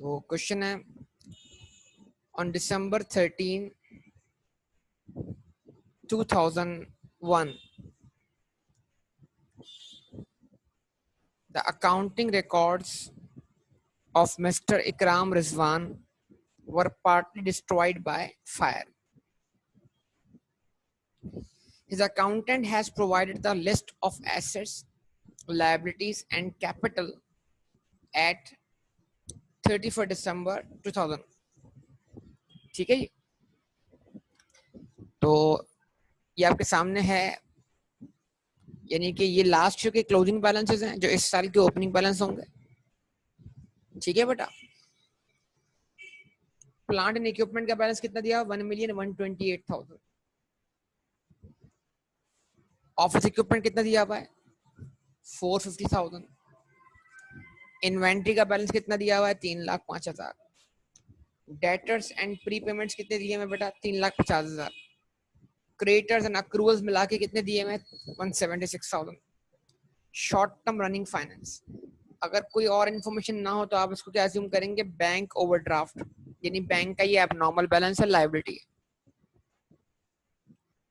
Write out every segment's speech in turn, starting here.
तो क्वेश्चन है on December 13, 2001 the accounting records of Mr. Ikram Rizwan were partly destroyed by fire. His accountant has provided the list of assets, liabilities and capital at 31 December 2000. ठीक है जी। तो ये आपके सामने है, यानी कि ये लास्ट ईयर के क्लोजिंग बैलेंसेस हैं जो इस साल के ओपनिंग बैलेंस होंगे। ठीक है बेटा। प्लांट एंड इक्विपमेंट का बैलेंस कितना दिया? 1,128,000। ऑफिस इक्विपमेंट कितना दिया हुआ है? 450,000। इन्वेंट्री का बैलेंस कितना दिया हुआ है? 3,05,000। डेटर्स एंड प्री पेमेंट्स कितने दिए हैं बेटा? 3,50,000। क्रेडिटर्स एंड अक्रूवल्स मिला के कितने दिए हैं? 176,000। शॉर्ट टर्म रनिंग फाइनेंस, अगर कोई और इन्फॉर्मेशन ना हो तो आप इसको क्या अज्यूम करेंगे? बैंक ओवरड्राफ्ट, यानी बैंक का ये एबनॉर्मल बैलेंस है, लायबिलिटी है।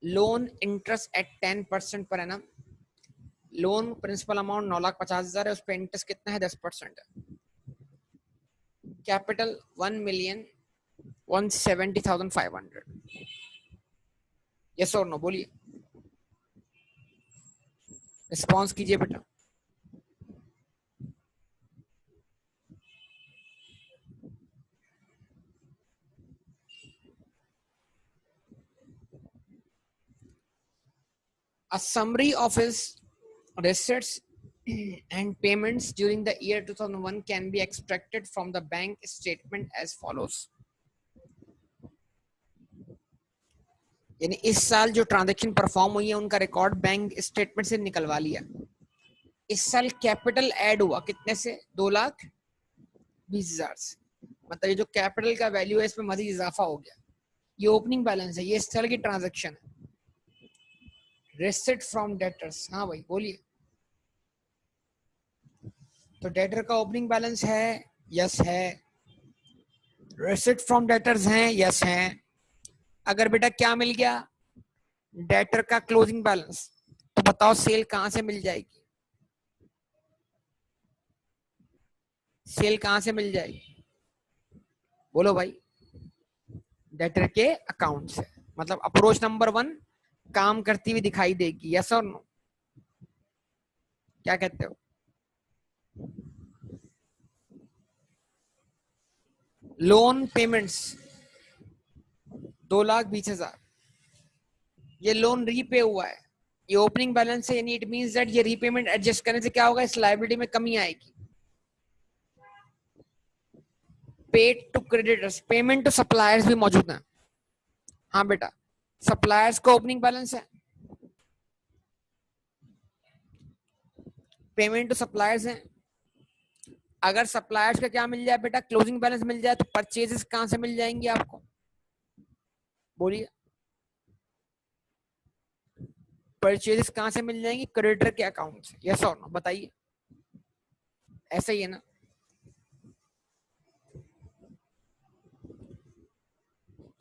Loan interest eight 10% per annum, loan principal amount 9,50,000 है, उस पर इंटरेस्ट कितना है? 10% है। कैपिटल 1,170,500। यस और नो बोलिए, रिस्पॉन्स कीजिए बेटा। A summary of his receipts and payments during the year 2001 can be extracted from the bank statement as follows. यानी इस साल जो ट्रांजैक्शन परफॉर्म हुई है उनका रिकॉर्ड बैंक स्टेटमेंट से निकलवा लिया। इस साल कैपिटल ऐड हुआ कितने से? 2,20,000 से। मतलब ये जो कैपिटल का वैल्यू है इसमें मजीद इजाफा हो गया। ये ओपनिंग बैलेंस है, ये इस साल की ट्रांजैक्शन है। रेसिट फ्रॉम डेटर्स, हाँ भाई बोलिए। तो डेटर का ओपनिंग बैलेंस है, यस है। रेसिट फ्रॉम डेटर्स हैं, यस है। अगर बेटा क्या मिल गया? डेटर का क्लोजिंग बैलेंस, तो बताओ सेल कहां से मिल जाएगी? सेल कहां से मिल जाएगी? बोलो भाई। डेटर के अकाउंट से। मतलब अप्रोच नंबर 1 काम करती हुई दिखाई देगी, यस और नो? क्या कहते हो? लोन पेमेंट्स 2,20,000, ये लोन रीपे हुआ है, ये ओपनिंग बैलेंस है, यानी इट मींस दैट ये रीपेमेंट एडजस्ट करने से क्या होगा? इस लायबिलिटी में कमी आएगी। Paid to creditors, payment to suppliers भी मौजूद है। हाँ बेटा, सप्लायर्स का ओपनिंग बैलेंस है, पेमेंट टू सप्लायर्स है। अगर सप्लायर्स का क्या मिल जाए बेटा? क्लोजिंग बैलेंस मिल जाए, तो परचेजेस कहां से मिल जाएंगे आपको? बोलिए, परचेजेस कहां से मिल जाएंगी? क्रेडिटर के अकाउंट से, यस और नो? बताइए, ऐसा ही है ना?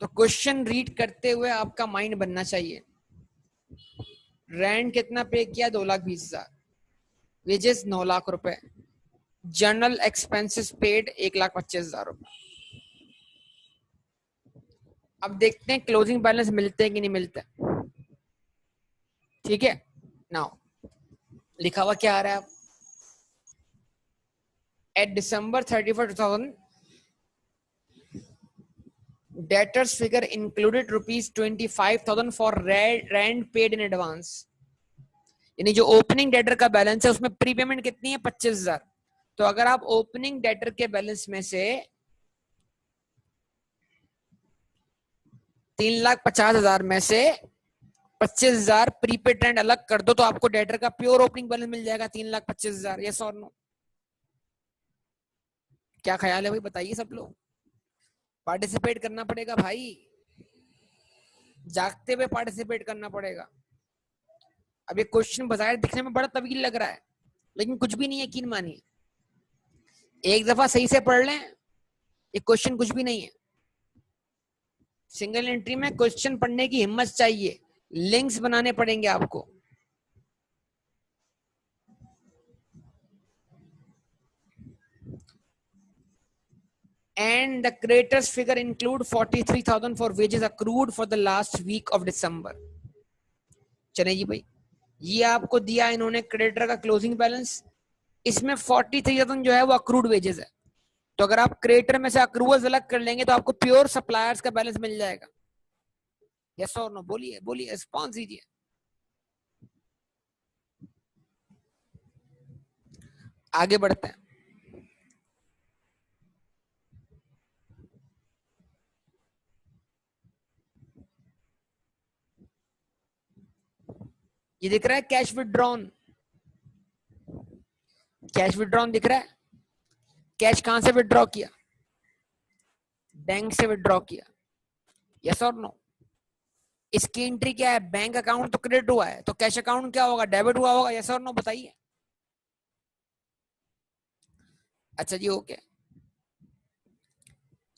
तो क्वेश्चन रीड करते हुए आपका माइंड बनना चाहिए। रेंट कितना पे किया? 2,20,000। वेजेस 9 लाख रुपए। जनरल एक्सपेंसेस पेड 1,25,000 रुपए। अब देखते हैं क्लोजिंग बैलेंस मिलते हैं कि नहीं मिलते। ठीक है, नाउ लिखा हुआ क्या आ रहा है? At December 31, 2000 debtors figure included ₹25,000 for rent paid in advance। यानी जो ओपनिंग डेटर का बैलेंस है उसमें प्रीपेमेंट कितनी है? 25,000। तो अगर आप ओपनिंग डेटर के बैलेंस में से 3,50,000 में से 25,000 प्रीपेड रेंट अलग कर दो तो आपको डेटर का प्योर ओपनिंग बैलेंस मिल जाएगा 3,25,000। यस और नो? क्या ख्याल है भाई? बताइए सब लोग। पार्टिसिपेट करना पड़ेगा भाई, जागते हुए पार्टिसिपेट करना पड़ेगा। अब ये क्वेश्चन बाजार दिखने में बड़ा तवील लग रहा है, लेकिन कुछ भी नहीं है, यकीन मानिए। एक दफा सही से पढ़ लें ये क्वेश्चन कुछ भी नहीं है। सिंगल एंट्री में क्वेश्चन पढ़ने की हिम्मत चाहिए, लिंक्स बनाने पड़ेंगे आपको। And the creditors figure include 43,000 for wages accrued for the last week of December. चले जी भाई, ये आपको दिया इन्होंने क्रेडिटर का क्लोजिंग बैलेंस, इसमें 43,000 जो है वो अक्रूड वेजेस है। तो अगर आप क्रेडिटर में से अक्रूवल्स अलग कर लेंगे तो आपको प्योर सप्लायर्स का बैलेंस मिल जाएगा। यस और नो? बोलिए बोलिए, रिस्पॉन्स दीजिए। आगे बढ़ते हैं। ये दिख रहा है कैश विड्रॉन, कैश विड्रॉन दिख रहा है। कैश कहां से विड्रॉ किया? बैंक से विड्रॉ किया। यस और नो? इसकी एंट्री क्या है? बैंक अकाउंट तो क्रेडिट हुआ है, तो कैश अकाउंट क्या होगा? डेबिट हुआ होगा। यस और नो बताइए। अच्छा जी, ओके।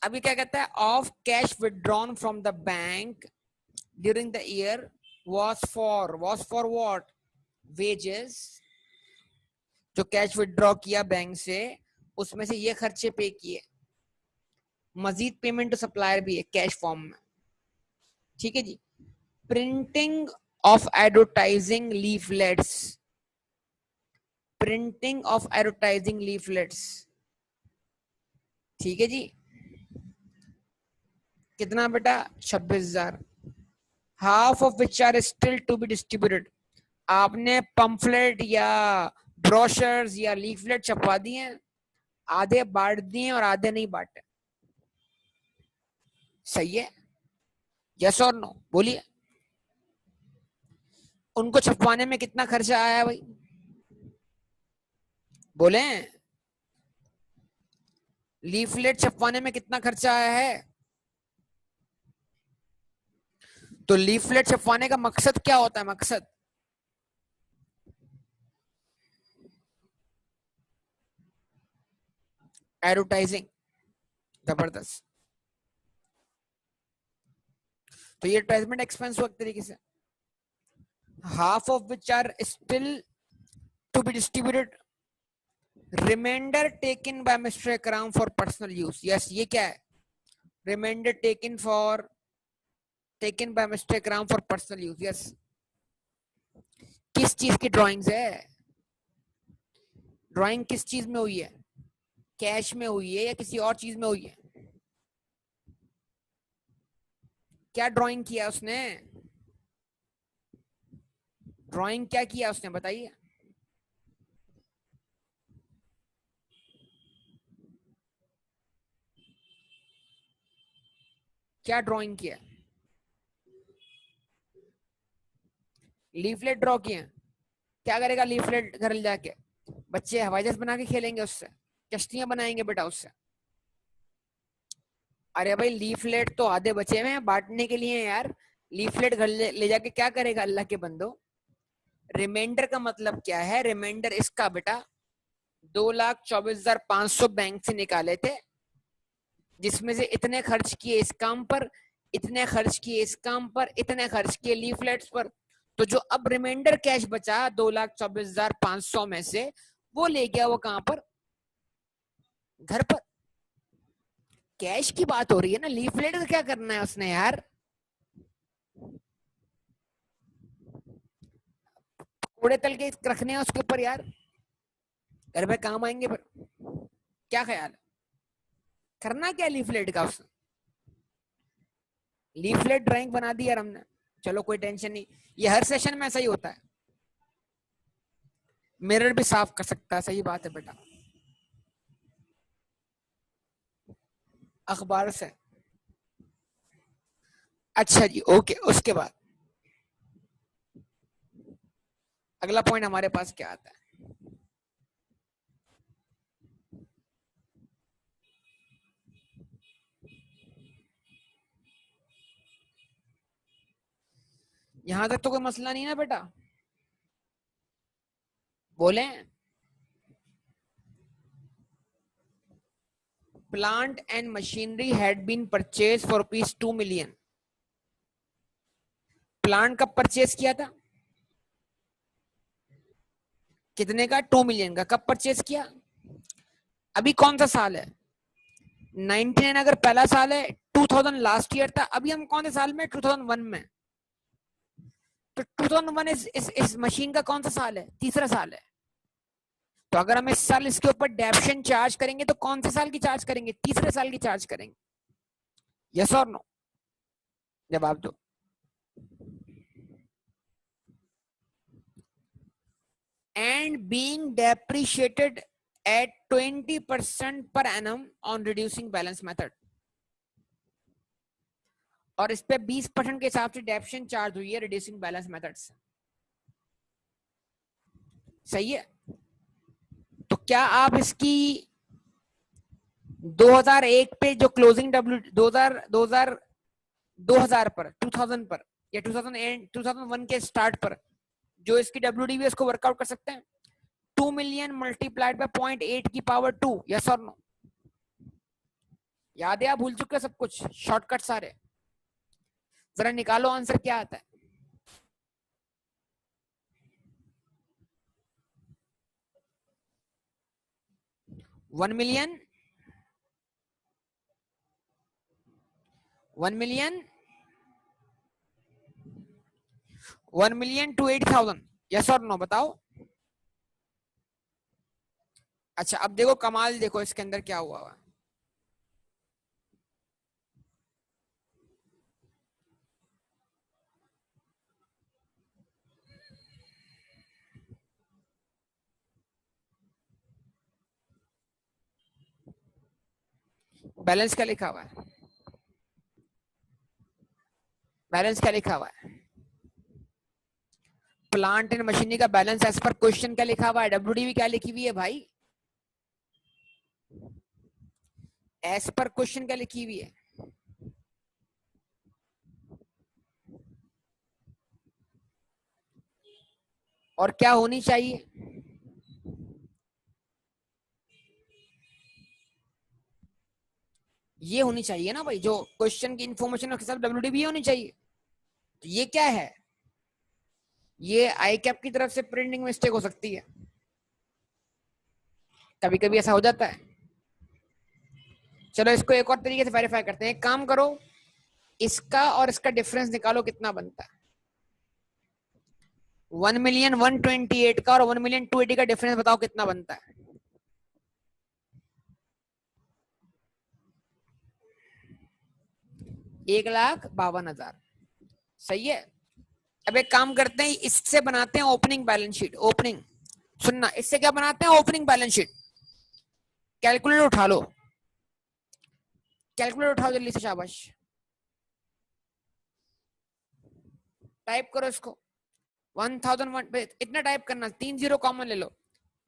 अभी क्या कहता है? Of cash withdrawn from the bank during the year was for what? wages। जो कैश विड्रॉ किया बैंक से, उसमें से ये खर्चे पे किए, मजीद पेमेंट टू सप्लायर भी है कैश फॉर्म में। ठीक है जी। Printing of advertising leaflets, printing of advertising leaflets. ठीक है जी। कितना बेटा? 26,000। Half of which are still to be distributed. आपने पंफलेट या ब्रोशर्स या लीफलेट छपवा दिए, आधे बांट दिए और आधे नहीं बांटे। सही है? यस और नो बोलिए। उनको छपवाने में कितना खर्चा आया भाई? बोले। लीफलेट छपवाने में कितना खर्चा आया है? तो लीफलेट छपवाने का मकसद क्या होता है? मकसद एडवर्टाइजिंग। जबरदस्त। तो ये एडवर्टाइजमेंट एक्सपेंस हुआ एक तरीके से। Half of which are still to be distributed, reminder taken by mister Ekram for personal use. Yes, ये क्या है? Reminder taken by mister Ekram for personal use. Yes. किस चीज की ड्राइंग्स है? ड्राइंग किस चीज में हुई है? कैश में हुई है या किसी और चीज में हुई है? क्या ड्राइंग किया उसने? ड्राइंग क्या किया उसने बताइए। क्या ड्राइंग किया? लीफलेट ड्रॉ किए। क्या करेगा लीफलेट घर ले जाके? बच्चे हवाई जहाज बना के खेलेंगे उससे, कश्तियां बनाएंगे बेटा उससे। अरे भाई लीफलेट तो आधे बचे हुए हैं बांटने के लिए यार। लीफलेट घर ले जाके क्या करेगा अल्लाह के बंदो? रिमाइंडर का मतलब क्या है? रिमाइंडर इसका बेटा 2,24,500 बैंक से निकाले थे, जिसमें से इतने खर्च किए इस काम पर, इतने खर्च किए इस काम पर, इतने खर्च किए लीफलेट्स पर। तो जो अब रिमाइंडर कैश बचा 2,24,500 में से, वो ले गया वो कहां पर? घर पर। कैश की बात हो रही है ना, लीफलेट का क्या करना है उसने यार? कूड़े तल के रखने हैं उसके ऊपर यार, घर में काम आएंगे पर। क्या ख्याल है? करना क्या लीफलेट का उसने? लीफलेट ड्राइंग बना दी यार हमने, चलो कोई टेंशन नहीं। ये हर सेशन में ऐसा ही होता है। मिरर भी साफ कर सकता है, सही बात है बेटा। अखबार से। अच्छा जी, ओके। उसके बाद अगला पॉइंट हमारे पास क्या आता है? यहां तक तो कोई मसला नहीं ना बेटा? बोले plant and machinery had been purchased for rupees 2 million. Plant कब परचेज किया था? कितने का? 2 मिलियन का. कब परचेज किया? अभी कौन सा साल है? 99 अगर पहला साल है, 2000 लास्ट ईयर था. अभी हम कौन से साल में? 2001 में. तो 2001 इस मशीन का कौन सा साल है? तीसरा साल है. तो अगर हम इस साल इसके ऊपर डेप्शन चार्ज करेंगे तो कौन से साल की चार्ज करेंगे? तीसरे साल की चार्ज करेंगे. यस और नो? जवाब दो. And being depreciated at 20% per annum on reducing balance method. और इस पे 20% के हिसाब से डेप्शन चार्ज हुई है रिड्यूसिंग बैलेंस मेथड से. सही है. तो क्या आप इसकी 2001 पे जो क्लोजिंग डब्ल्यू 2000 पर 2000 पर या 2001 के स्टार्ट पर जो इसकी डब्ल्यूडीवी उसको वर्कआउट कर सकते हैं? 2 मिलियन मल्टीप्लाइड बाय 0.8 की पावर 2. यस और नो? याद है? आप भूल चुके हो सब कुछ, शॉर्टकट सारे. जरा निकालो आंसर क्या आता है. 1 million 1 million 1 million to 80,000. Yes और नो? बताओ. अच्छा अब देखो कमाल, देखो इसके अंदर क्या हुआ हुआ. बैलेंस क्या लिखा हुआ है? बैलेंस क्या लिखा हुआ है? प्लांट एंड मशीनरी का बैलेंस एज पर क्वेश्चन क्या लिखा हुआ है? डब्ल्यूडीवी क्या लिखी हुई है भाई? एज पर क्वेश्चन क्या लिखी हुई है? और क्या होनी चाहिए? ये होनी चाहिए ना भाई, जो क्वेश्चन की इंफॉर्मेशन के साथ डब्ल्यूडीवी होनी चाहिए. तो ये क्या है? ये आई कैप की तरफ से प्रिंटिंग मिस्टेक हो सकती है. कभी कभी ऐसा हो जाता है. चलो इसको एक और तरीके से वेरीफाई करते हैं. एक काम करो, इसका और इसका डिफरेंस निकालो कितना बनता है. 1 मिलियन 128 का और 1 मिलियन 280 का डिफरेंस बताओ कितना बनता है. 1,52,000. सही है. अब एक काम करते हैं, इससे बनाते हैं ओपनिंग बैलेंस शीट. ओपनिंग सुनना, इससे क्या बनाते हैं? Opening balance sheet. कैलकुलेटर उठा लो. कैलकुलेटर उठाओ जल्दी से, शाबाश. टाइप करो इसको. 1001 इतना टाइप करना, 3 जीरो कॉमन ले लो.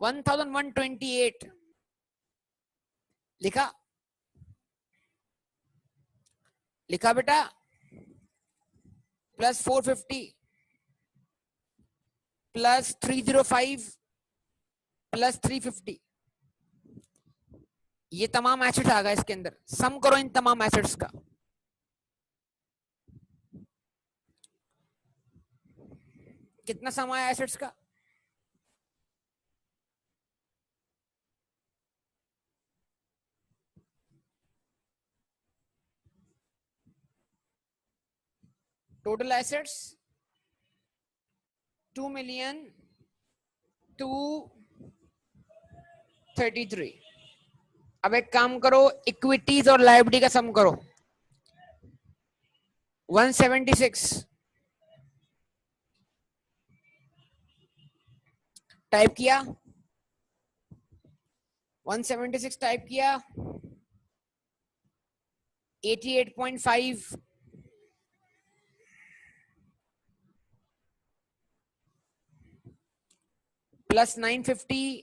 1128 लिखा? लिखा बेटा? Plus 450 plus 305 plus 350. ये तमाम एसेट्स आ गए इसके अंदर. सम करो इन तमाम एसेट्स का. कितना सम आया एसेट्स का? Total assets 2,233,000. अब एक काम करो, इक्विटीज और लायबिलिटी का सम करो. 176 टाइप किया. 176 टाइप किया. 88.5 प्लस 950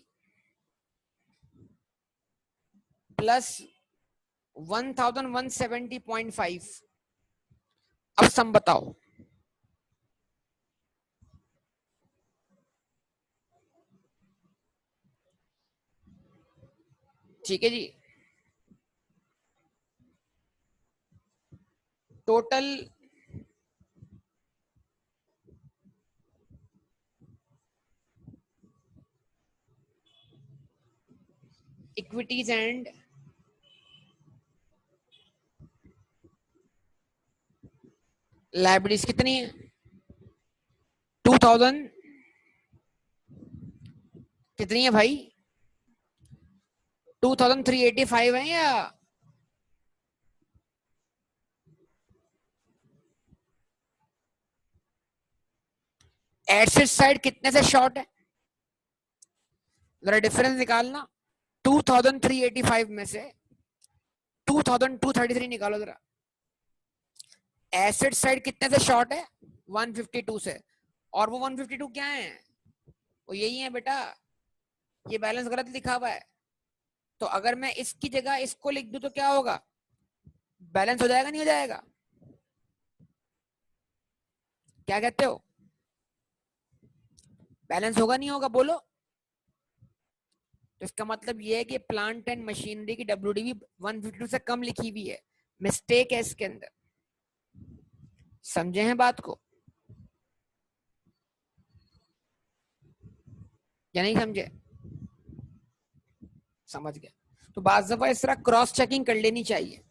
प्लस 1170.5. अब सम बताओ. ठीक है जी. टोटल इक्विटीज एंड लाइबिलिटीज कितनी है? 2000 कितनी है भाई? 2385 है या एसेट साइड कितने से शॉर्ट है? जरा डिफरेंस निकालना। 2385 में से 2233 निकालो जरा। एसेट साइड कितने से शॉर्ट है? 152 से। और वो 152 क्या है? वो यही है बेटा, ये बैलेंस गलत लिखा हुआ है। तो अगर मैं इसकी जगह इसको लिख दूं तो क्या होगा? बैलेंस हो जाएगा नहीं हो जाएगा? क्या कहते हो? बैलेंस होगा नहीं होगा बोलो? तो इसका मतलब ये है कि प्लांट एंड मशीनरी की WDV 152 से कम लिखी हुई है, मिस्टेक है इसके अंदर। समझे हैं बात को या नहीं समझे? समझ गए। तो बात दफा इस तरह क्रॉस चेकिंग कर लेनी चाहिए।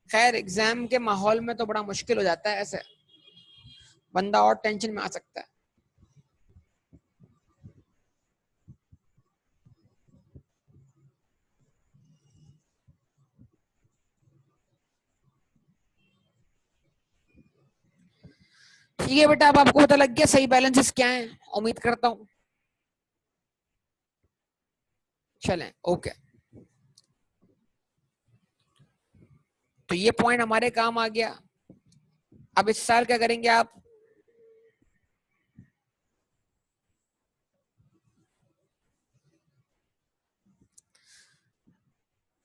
खैर एग्जाम के माहौल में तो बड़ा मुश्किल हो जाता है, ऐसे बंदा और टेंशन में आ सकता है। ठीक है बेटा, अब आपको पता लग गया सही बैलेंसेस क्या हैं, उम्मीद करता हूं। चलें, ओके। तो ये पॉइंट हमारे काम आ गया। अब इस साल क्या करेंगे आप?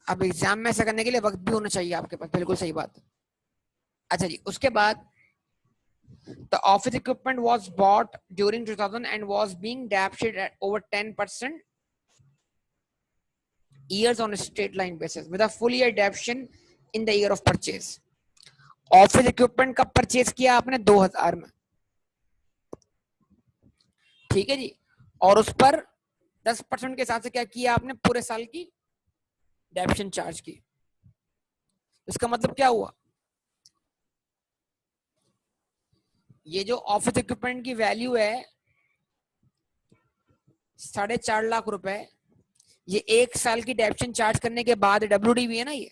अब एग्जाम में ऐसा करने के लिए वक्त भी होना चाहिए आपके पास, बिल्कुल सही बात। अच्छा जी, उसके बाद the office equipment was bought during 2000 and was being depreciated at over 10% years on a straight line basis with a full year depreciation in the year of purchase. Office equipment कब परचेज किया आपने? 2000 में, ठीक है जी। और उस पर 10% के हिसाब से क्या किया आपने? पूरे साल की डेप्शन चार्ज की। इसका मतलब क्या हुआ? ये जो ऑफिस इक्विपमेंट की वैल्यू है 4.5 लाख रुपए, ये एक साल की डेप्शन चार्ज करने के बाद WDV है ना ये,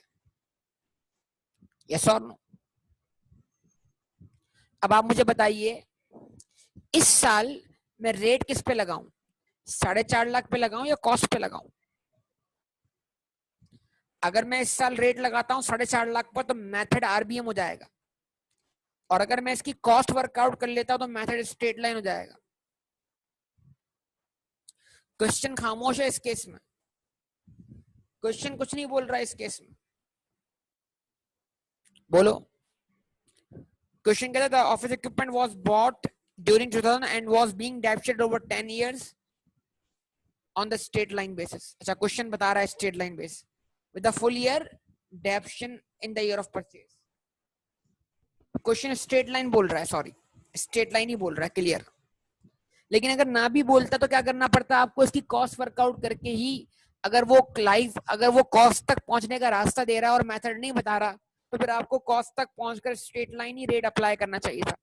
यस और नो? अब आप मुझे बताइए इस साल मैं रेट किस पे लगाऊं? 4.5 लाख पे लगाऊं या कॉस्ट पे लगाऊं? अगर मैं इस साल रेट लगाता हूं 4.5 लाख पर तो मेथड RBM हो जाएगा, और अगर मैं इसकी कॉस्ट वर्कआउट कर लेता हूं तो मेथड स्ट्रेट लाइन हो जाएगा। क्वेश्चन खामोश है इस केस में, क्वेश्चन कुछ नहीं बोल रहा है इस केस में, बोलो। क्वेश्चन कहता था office equipment was bought during 2000 and was being depreciated over 10 years on the straight line basis. अच्छा, क्वेश्चन बता रहा है straight line base with the full year depreciation in the year of purchase. Question straight line बोल रहा है, sorry straight line ही बोल रहा है, क्लियर। लेकिन अगर ना भी बोलता तो क्या करना पड़ता आपको? इसकी कॉस्ट वर्कआउट करके ही, अगर वो कॉस्ट तक पहुंचने का रास्ता दे रहा है और मेथड नहीं बता रहा, तो फिर आपको कॉस्ट तक पहुंचकर स्ट्रेट लाइन ही रेट अप्लाई करना चाहिए था।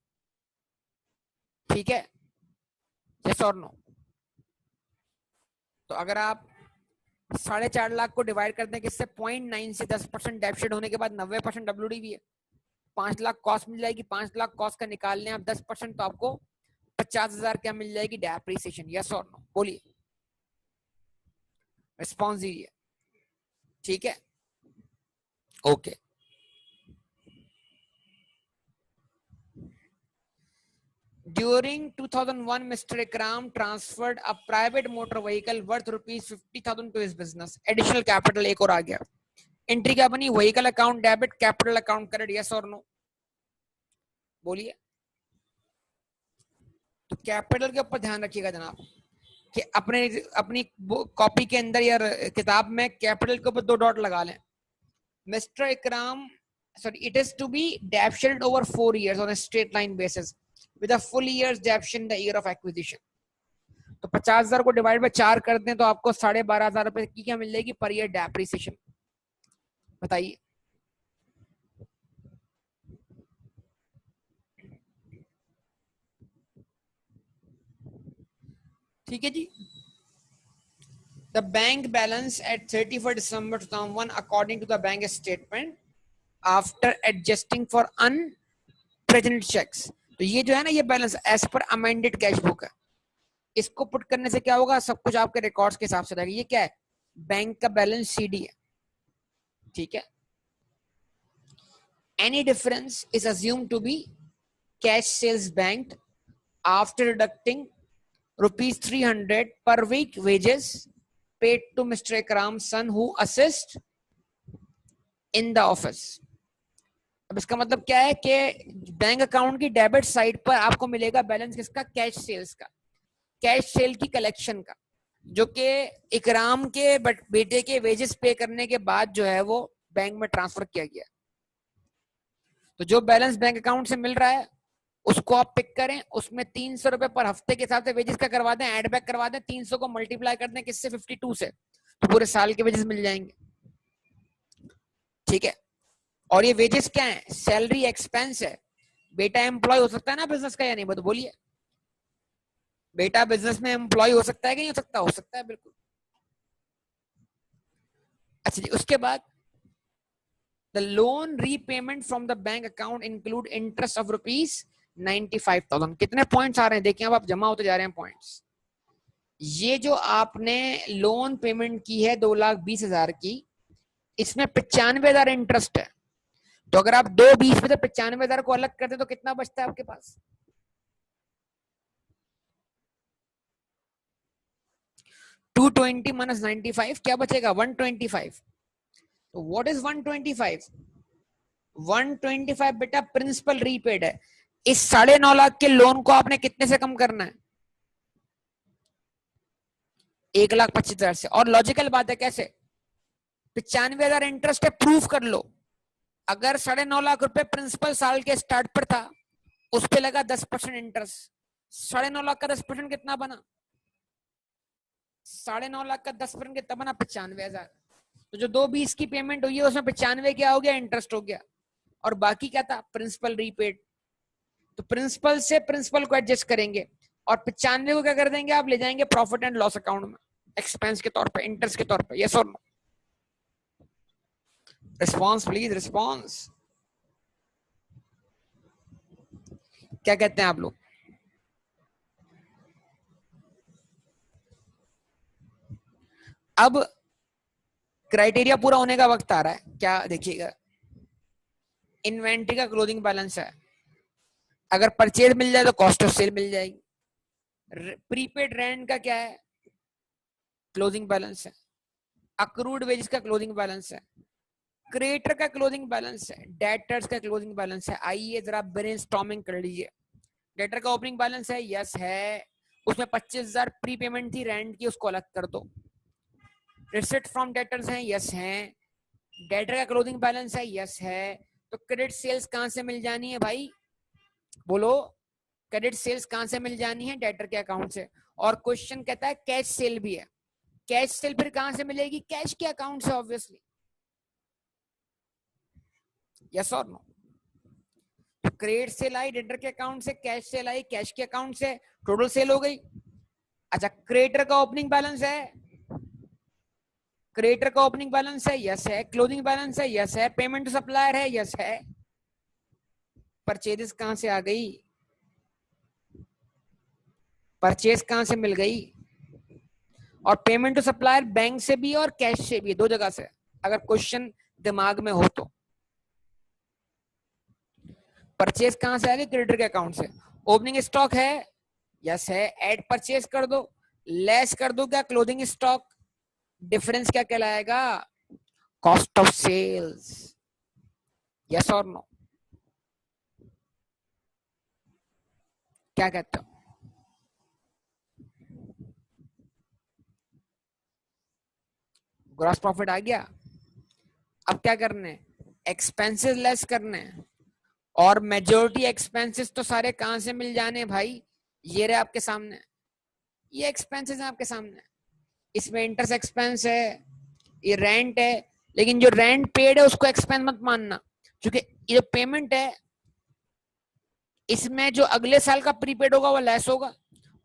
ठीक है, यस और नो? तो अगर आप 4.5 लाख को डिवाइड करते हैं किससे? 0.9 से, 10% डेप्शिट होने के बाद 90% WDV है। 5 लाख कॉस्ट मिल जाएगी, 5 लाख कॉस्ट का निकालने आप 10% तो आपको 50,000 क्या मिल जाएगी? डेप्रिसिएशन। यस और नो? बोलिए, रिस्पॉन्स दीजिए। ठीक है, okay. During 2001, Mr. Ikram transferred a private motor vehicle worth rupees 50,000 to his business. Additional capital एक और आ गया। एंट्री क्या बनी? Vehicle account debit, capital account credit. Yes और नो? बोलिए। तो कैपिटल के ऊपर ध्यान रखिएगा जनाब कि अपनी कॉपी के अंदर या किताब में कैपिटल के ऊपर 2 डॉट लगा लें। Mister Ikram sorry, it is to be depreciated over 4 years on a straight line basis with a full year's depreciation in the year of acquisition. तो 50,000 को डिवाइड बाय 4 कर दें तो आपको 12,500 रुपए की क्या मिल जाएगी पर ईयर डेप्रिसिएशन. बताइए. ठीक है जी. The bank balance at 31st December 2001 according to the bank statement after adjusting for unpresent checks. तो ये जो है ना ये balance as per amended cash book है. इसको पुट करने से क्या होगा, सब कुछ आपके रिकॉर्ड्स के हिसाब से रहेगा. ये क्या है, बैंक का बैलेंस सीडी है. ठीक है. Any difference is assumed to be cash sales bank after deducting ₹300 per week wages paid to Mr. Ikram's son who assists in the office. अब इसका मतलब क्या है कि बैंक अकाउंट की डेबिट साइड पर आपको मिलेगा बैलेंस किसका, कैश सेल्स का, कैश सेल की कलेक्शन का, जो कि इकराम के बेटे के वेजेस पे करने के बाद जो है वो बैंक में ट्रांसफर किया गया. तो जो बैलेंस बैंक अकाउंट से मिल रहा है उसको आप पिक करें, उसमें 300 रुपए पर हफ्ते के हिसाब से वेजेस का करवा दें, एड बैक करवा दें, 300 को मल्टीप्लाई कर दें किससे, 52 से, तो पूरे साल के वेजेस मिल जाएंगे. ठीक है. और ये वेजेस क्या है, सैलरी एक्सपेंस है. बेटा एम्प्लॉय हो सकता है ना बिजनेस का या नहीं, तो बोलिए. बेटा बिजनेस में एम्प्लॉय हो सकता है कि नहीं हो सकता, हो सकता है बिल्कुल. अच्छा जी. उसके बाद the loan repayment from the bank account include interest of ₹95,000. कितने पॉइंट्स आ रहे हैं देखिए, अब आप जमा होते जा रहे हैं पॉइंट्स. ये जो आपने लोन पेमेंट की है 2,20,000 की, इसमें 95,000 इंटरेस्ट है. तो अगर आप 2,20 में से 95,000 को अलग करते तो कितना बचता है आपके पास, 220 माइनस 95 क्या बचेगा, 125. तो व्हाट इज 125? 125 बेटा प्रिंसिपल रीपेड है. इस 9.5 लाख के लोन को आपने कितने से कम करना है, 1,25,000 से. और लॉजिकल बात है, कैसे, 95,000 इंटरेस्ट है, प्रूफ कर लो. अगर 9.5 लाख रुपए प्रिंसिपल साल के स्टार्ट पर था, उस पे लगा 10% इंटरेस्ट, 9.5 लाख का 10% कितना बना, 9.5 लाख का 10% कितना बना, 95,000. तो जो 2,20 की पेमेंट हुई है उसमें 95 क्या हो गया, इंटरेस्ट हो गया, और बाकी क्या था, प्रिंसिपल रीपेड. तो प्रिंसिपल से प्रिंसिपल को एडजस्ट करेंगे और 95 को क्या कर देंगे, आप ले जाएंगे प्रॉफिट एंड लॉस अकाउंट में एक्सपेंस के तौर पे, इंटरेस्ट के तौर पे. यस और नो? Response please, response. क्या कहते हैं आप लोग? अब क्राइटेरिया पूरा होने का वक्त आ रहा है. क्या देखिएगा, इन्वेंट्री का क्लोजिंग बैलेंस है, अगर परचेज मिल जाए तो कॉस्ट ऑफ सेल मिल जाएगी. प्रीपेड रेंट का क्या है, क्लोजिंग बैलेंस है. अक्रूड वेजेस का क्लोजिंग बैलेंस है. क्रिएटर का क्लोजिंग बैलेंस है. डेटर्स का क्लोजिंग बैलेंस है. आइए जरा ब्रेनस्टॉर्मिंग कर लीजिए. डेटर का ओपनिंग बैलेंस है, यस है, उसमें 25,000 प्री पेमेंट थी रेंट की, उसको अलग कर दो. रिसिट फ्रॉम डेटर्स हैं, यस हैं. डेटर का क्लोजिंग बैलेंस है, यस है. तो क्रेडिट सेल्स कहां से मिल जानी है भाई, बोलो. क्रेडिट सेल्स कहां से मिल जानी है, डेटर के अकाउंट से. और क्वेश्चन कहता है कैश सेल भी है. कैश सेल फिर कहां से मिलेगी, कैश के अकाउंट से ऑब्वियसली. यस और नो? तो क्रेडिट सेल आई डेटर के अकाउंट से, कैश सेल आई कैश के अकाउंट से, टोटल सेल हो गई. अच्छा, क्रेडिटर का ओपनिंग बैलेंस है, क्रेडिटर का ओपनिंग बैलेंस है, यस है. क्लोजिंग बैलेंस है, यस है. पेमेंट टू सप्लायर है, यस है. परचेजेस कहां से आ गई, परचेज कहां से मिल गई. और पेमेंट टू सप्लायर बैंक से भी और कैश से भी, दो जगह से, अगर क्वेश्चन दिमाग में हो तो. परचेज कहां से आ गई, क्रेडिटर के अकाउंट से. ओपनिंग स्टॉक है, यस है. ऐड परचेज कर दो, लेस कर दो क्या, क्लोजिंग स्टॉक. डिफरेंस क्या कहलाएगा, कॉस्ट ऑफ सेल्स. यस और नो? क्या कहते हो? ग्रॉस प्रॉफिट आ गया. अब क्या करना है, एक्सपेंसेस लेस करने हैं, और मेजोरिटी एक्सपेंसेस तो सारे कहां से मिल जाने भाई, ये रहे आपके सामने, ये एक्सपेंसेस हैं आपके सामने। इसमें इंटरेस्ट एक्सपेंस है, ये रेंट है, लेकिन जो रेंट पेड है उसको एक्सपेंस मत मानना, क्योंकि ये पेमेंट है, इसमें जो अगले साल का प्रीपेड होगा वो लेस होगा,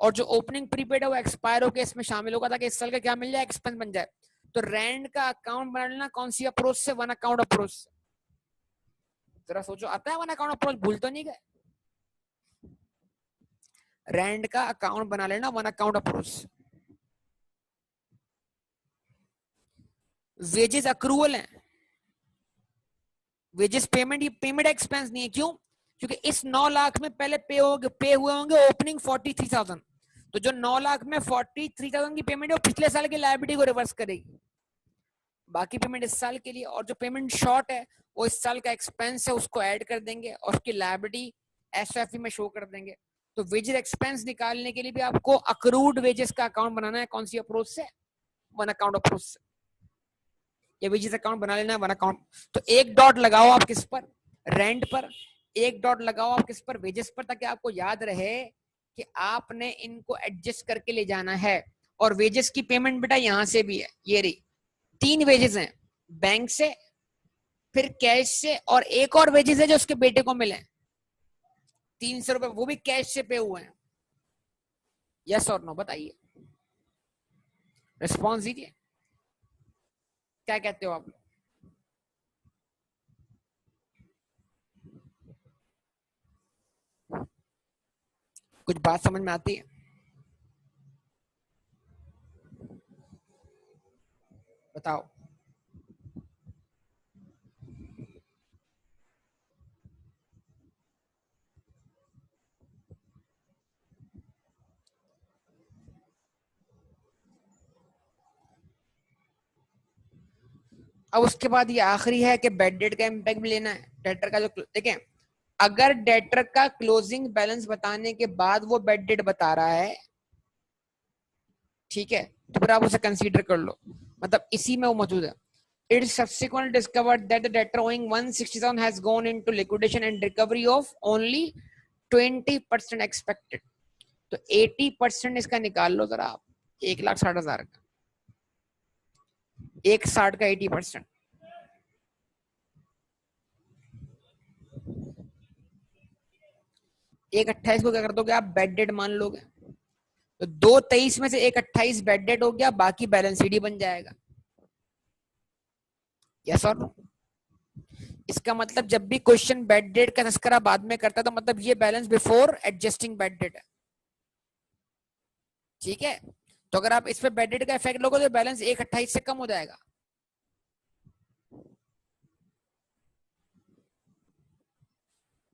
और जो ओपनिंग प्रीपेड है वो एक्सपायर होकर इसमें शामिल होगा, ताकि इस साल का क्या मिल जाए, एक्सपेंस बन जाए। तो रेंट का अकाउंट बना लेना कौन सी अप्रोच से, वन अकाउंट अप्रोच से। जरा सोचो, आता है वन अकाउंट अप्रोच, भूल तो नहीं गए? रेंट का अकाउंट बना लेना वन अकाउंट अप्रोच से। वेजेस अक्रूवल है, वेजेस पेमेंट, ये पेमेंट एक्सपेंस नहीं है। क्यों? क्योंकि इस 9 लाख में पहले पे हुए होंगे ओपनिंग 43,000, तो जो 9 लाख में 43,000 की पेमेंट है वो पिछले साल की लायबिलिटी को रिवर्स करेगी, बाकी पेमेंट इस साल के लिए, और जो पेमेंट शॉर्ट है वो इस साल का एक्सपेंस है, उसको ऐड कर देंगे और उसकी लायबिलिटी एसएफई में शो कर देंगे। तो वेजेस एक्सपेंस निकालने के लिए भी आपको अक्रूड वेजेस का अकाउंट बनाना है, कौन सी अप्रोच से, वन अकाउंट अप्रोच से। ये वेजेस अकाउंट बना लेना है वन अकाउंट। तो एक डॉट लगाओ आप किस पर, रेंट पर, एक डॉट लगाओ आप किस पर, वेजेस पर, ताकि आपको याद रहे कि आपने इनको एडजस्ट करके ले जाना है। और वेजेस की पेमेंट बेटा यहां से भी है, ये रही 3 वेजेस हैं, बैंक से, फिर कैश से, और एक और वेजेस है जो उसके बेटे को मिले 300 रुपए, वो भी कैश से पे हुए हैं। यस और नो बताइए, रिस्पॉन्स दीजिए, क्या कहते हो आप? कुछ बात समझ में आती है? बताओ। अब उसके बाद ये आखिरी है कि बेड डेट का इम्पैक्ट भी लेना है, डेटर का जो, देखें, अगर डेटर का क्लोजिंग बैलेंस बताने के बाद वो बेड डेट बता रहा है, ठीक है, तो फिर आप उसे कंसीडर कर लो, मतलब इसी में वो मौजूद है। It is subsequently discovered that the debtor owing 160,000 has gone into liquidation and recovery of only 20% expected. तो 80% इसका निकाल लो जरा आप, 1,60,000 का, 1,60 का 80%, 1,28 को क्या कर दोगे आप, बेड डेट मान लोगे, तो 2,23 में से 1,28 बेड डेट हो गया, बाकी बैलेंस शीट बन जाएगा। यस और नो? इसका मतलब जब भी क्वेश्चन बेड डेट का तस्करा बाद में करता है, तो मतलब ये balance before adjusting bed date है, ठीक है। तो अगर आप इस पे बेड डेट का इफेक्ट लोगे तो बैलेंस 1,28 से कम हो जाएगा।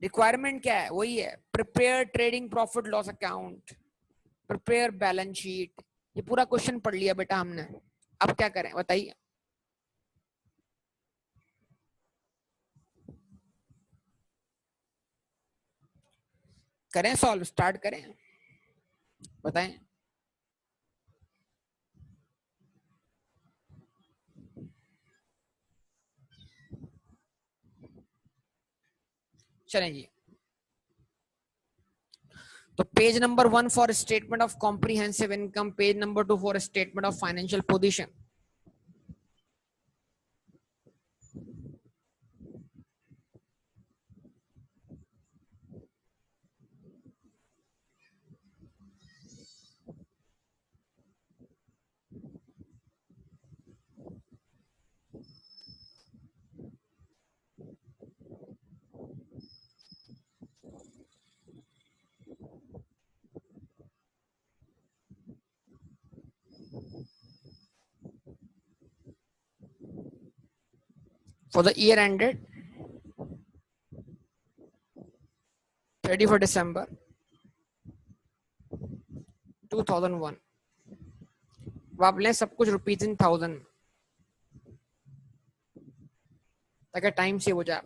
रिक्वायरमेंट क्या है, वही है, prepare trading profit loss account, prepare balance sheet, ये पूरा क्वेश्चन पढ़ लिया बेटा हमने। अब क्या करें बताइए? करें सॉल्व, स्टार्ट करें, बताएं। चलें जी। तो page number 1 for statement of comprehensive income, page number 2 for statement of financial position. For the year ended 31 December 2001, आप लें सब कुछ रुपीज इन थाउजेंड, ताकि टाइम सेव हो जाए।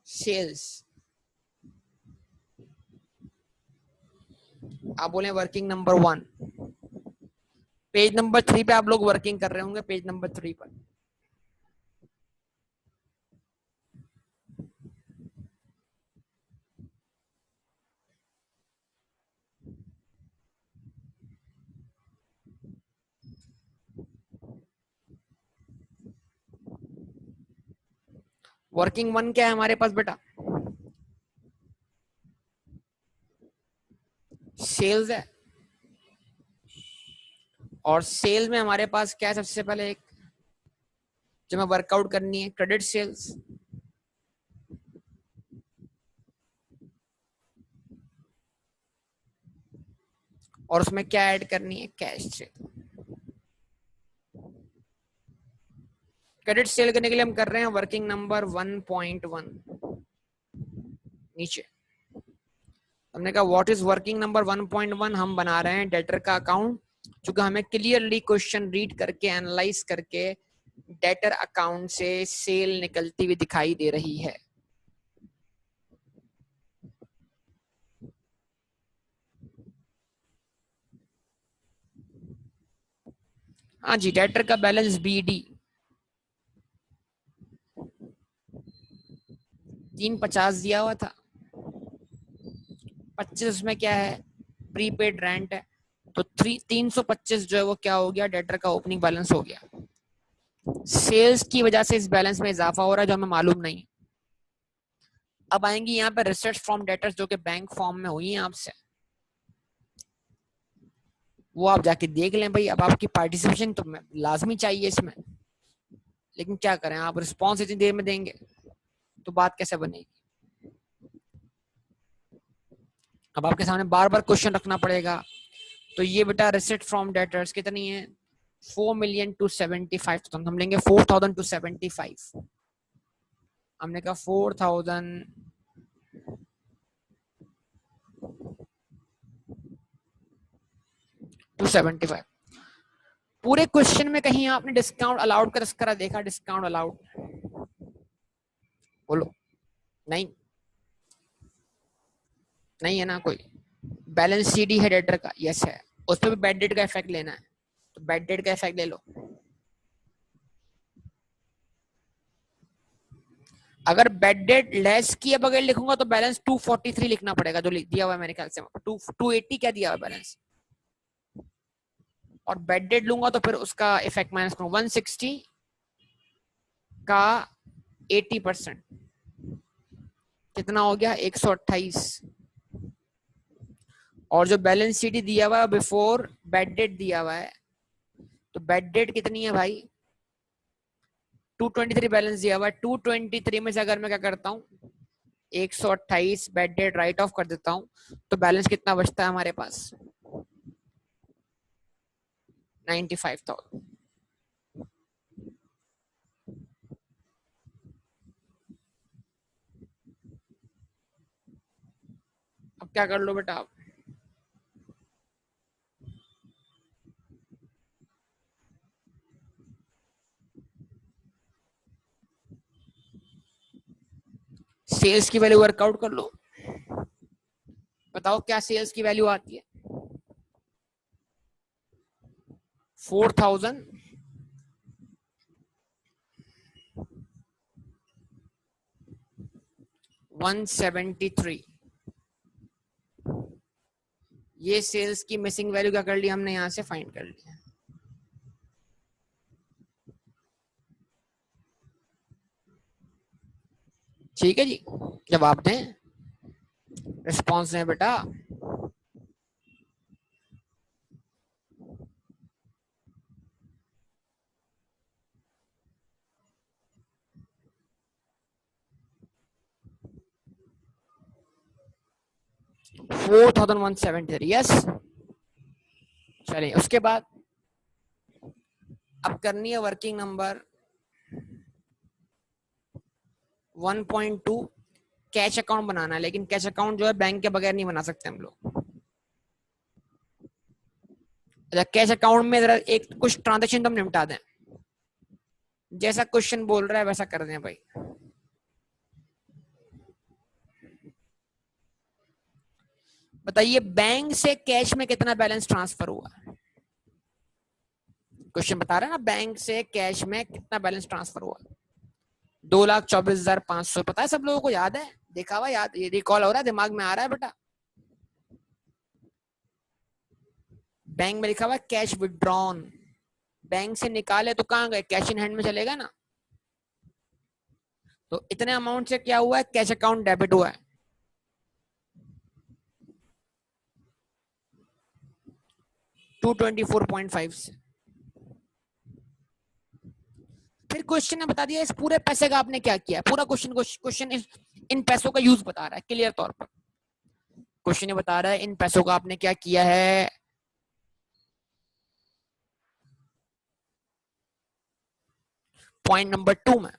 सेल्स आप बोले वर्किंग नंबर 1, पेज नंबर 3 पे आप लोग वर्किंग कर रहे होंगे, पेज नंबर 3 पर। वर्किंग 1 क्या है हमारे पास बेटा? सेल्स है, और सेल में हमारे पास क्या है? सबसे पहले एक जो हमें वर्कआउट करनी है, क्रेडिट सेल्स, और उसमें क्या ऐड करनी है? Cash cell. क्रेडिट सेल करने के लिए हम कर रहे हैं वर्किंग नंबर 1.1 नीचे। हमने कहा व्हाट इज वर्किंग नंबर 1.1, हम बना रहे हैं डेटर का अकाउंट, क्योंकि हमें क्लियरली क्वेश्चन रीड करके एनालाइज करके डेटर अकाउंट से सेल निकलती हुई दिखाई दे रही है। हाँ जी, डेटर का बैलेंस BD 350 दिया हुआ था, 25 उसमें क्या है? प्रीपेड रेंट है, तो 325 जो है वो क्या हो गया? डेटर का ओपनिंग बैलेंस हो गया। सेल्स की वजह से इस बैलेंस में इजाफा हो रहा है जो हमें मालूम नहीं। अब आएंगी यहाँ पे रिसर्च फ्रॉम डेटर्स जो कि बैंक फॉर्म में हुई है आपसे, वो आप जाके देख लें भाई। अब आपकी पार्टिसिपेशन तो लाजमी चाहिए इसमें, लेकिन क्या करें, आप रिस्पॉन्स इतनी देर में देंगे तो बात कैसे बनेगी? अब आपके सामने बार बार क्वेश्चन रखना पड़ेगा। तो ये बेटा रिसिट फ्रॉम डेटर्स कितनी है? 4,000,275। हम लेंगे 4,275। हमने कहा 4,275। पूरे क्वेश्चन में कहीं आपने डिस्काउंट अलाउड का तस्करा देखा? डिस्काउंट अलाउड बोलो। नहीं, नहीं है ना कोई। बैलेंस CD है डेटर का, यस है, उस पर भी बैड डेट का इफेक्ट लेना है, तो बैड डेट का इफेक्ट ले लो। अगर बैड डेट लेस की अब अगर लिखूंगा तो बैलेंस 243 लिखना पड़ेगा, जो दिया हुआ है मेरे ख्याल से। 280 क्या दिया हुआ बैलेंस, और बैड डेट लूंगा तो फिर उसका इफेक्ट माइनस करूंगा। 160 का 80% कितना हो गया? 128। और जो बैलेंस CD दिया हुआ है बिफोर बैड डेट दिया हुआ है, तो बैड डेट कितनी है भाई? 223 बैलेंस दिया हुआ है। 223 में से अगर मैं क्या करता हूँ, 128 बैड डेट राइट ऑफ कर देता हूँ, तो बैलेंस कितना बचता है हमारे पास? 95,000। अब क्या कर लो बेटा आप? सेल्स की वैल्यू वर्कआउट कर लो, बताओ क्या सेल्स की वैल्यू आती है? 4,173। ये सेल्स की मिसिंग वैल्यू क्या कर ली हमने? यहां से फाइंड कर लिया। ठीक है जी, जवाब दें, रिस्पॉन्स दें बेटा। 4,173, यस। चलिए उसके बाद अब करनी है वर्किंग नंबर 1.2, कैश अकाउंट बनाना है, लेकिन कैश अकाउंट जो है बैंक के बगैर नहीं बना सकते हम लोग। अच्छा, कैश अकाउंट में जरा एक कुछ ट्रांजेक्शन तो हम निपटा दें, जैसा क्वेश्चन बोल रहा है वैसा कर दें भाई। बताइए बैंक से कैश में कितना बैलेंस ट्रांसफर हुआ? क्वेश्चन बता रहा है ना, बैंक से कैश में कितना बैलेंस ट्रांसफर हुआ? 2,24,500। पता है सब लोगों को, याद है? देखा हुआ, याद, ये रिकॉल हो रहा है, दिमाग में आ रहा है बेटा। बैंक में लिखा हुआ कैश विड्रॉन, बैंक से निकाले तो कहां गए? कैश इन हैंड में चलेगा ना। तो इतने अमाउंट से क्या हुआ है? कैश अकाउंट डेबिट हुआ है। 224.5 से। फिर क्वेश्चन ने बता दिया इस पूरे पैसे का आपने क्या किया। पूरा क्वेश्चन इन पैसों का यूज बता रहा है क्लियर तौर पर। क्वेश्चन ने बता रहा है इन पैसों का आपने क्या किया है। पॉइंट नंबर 2 में,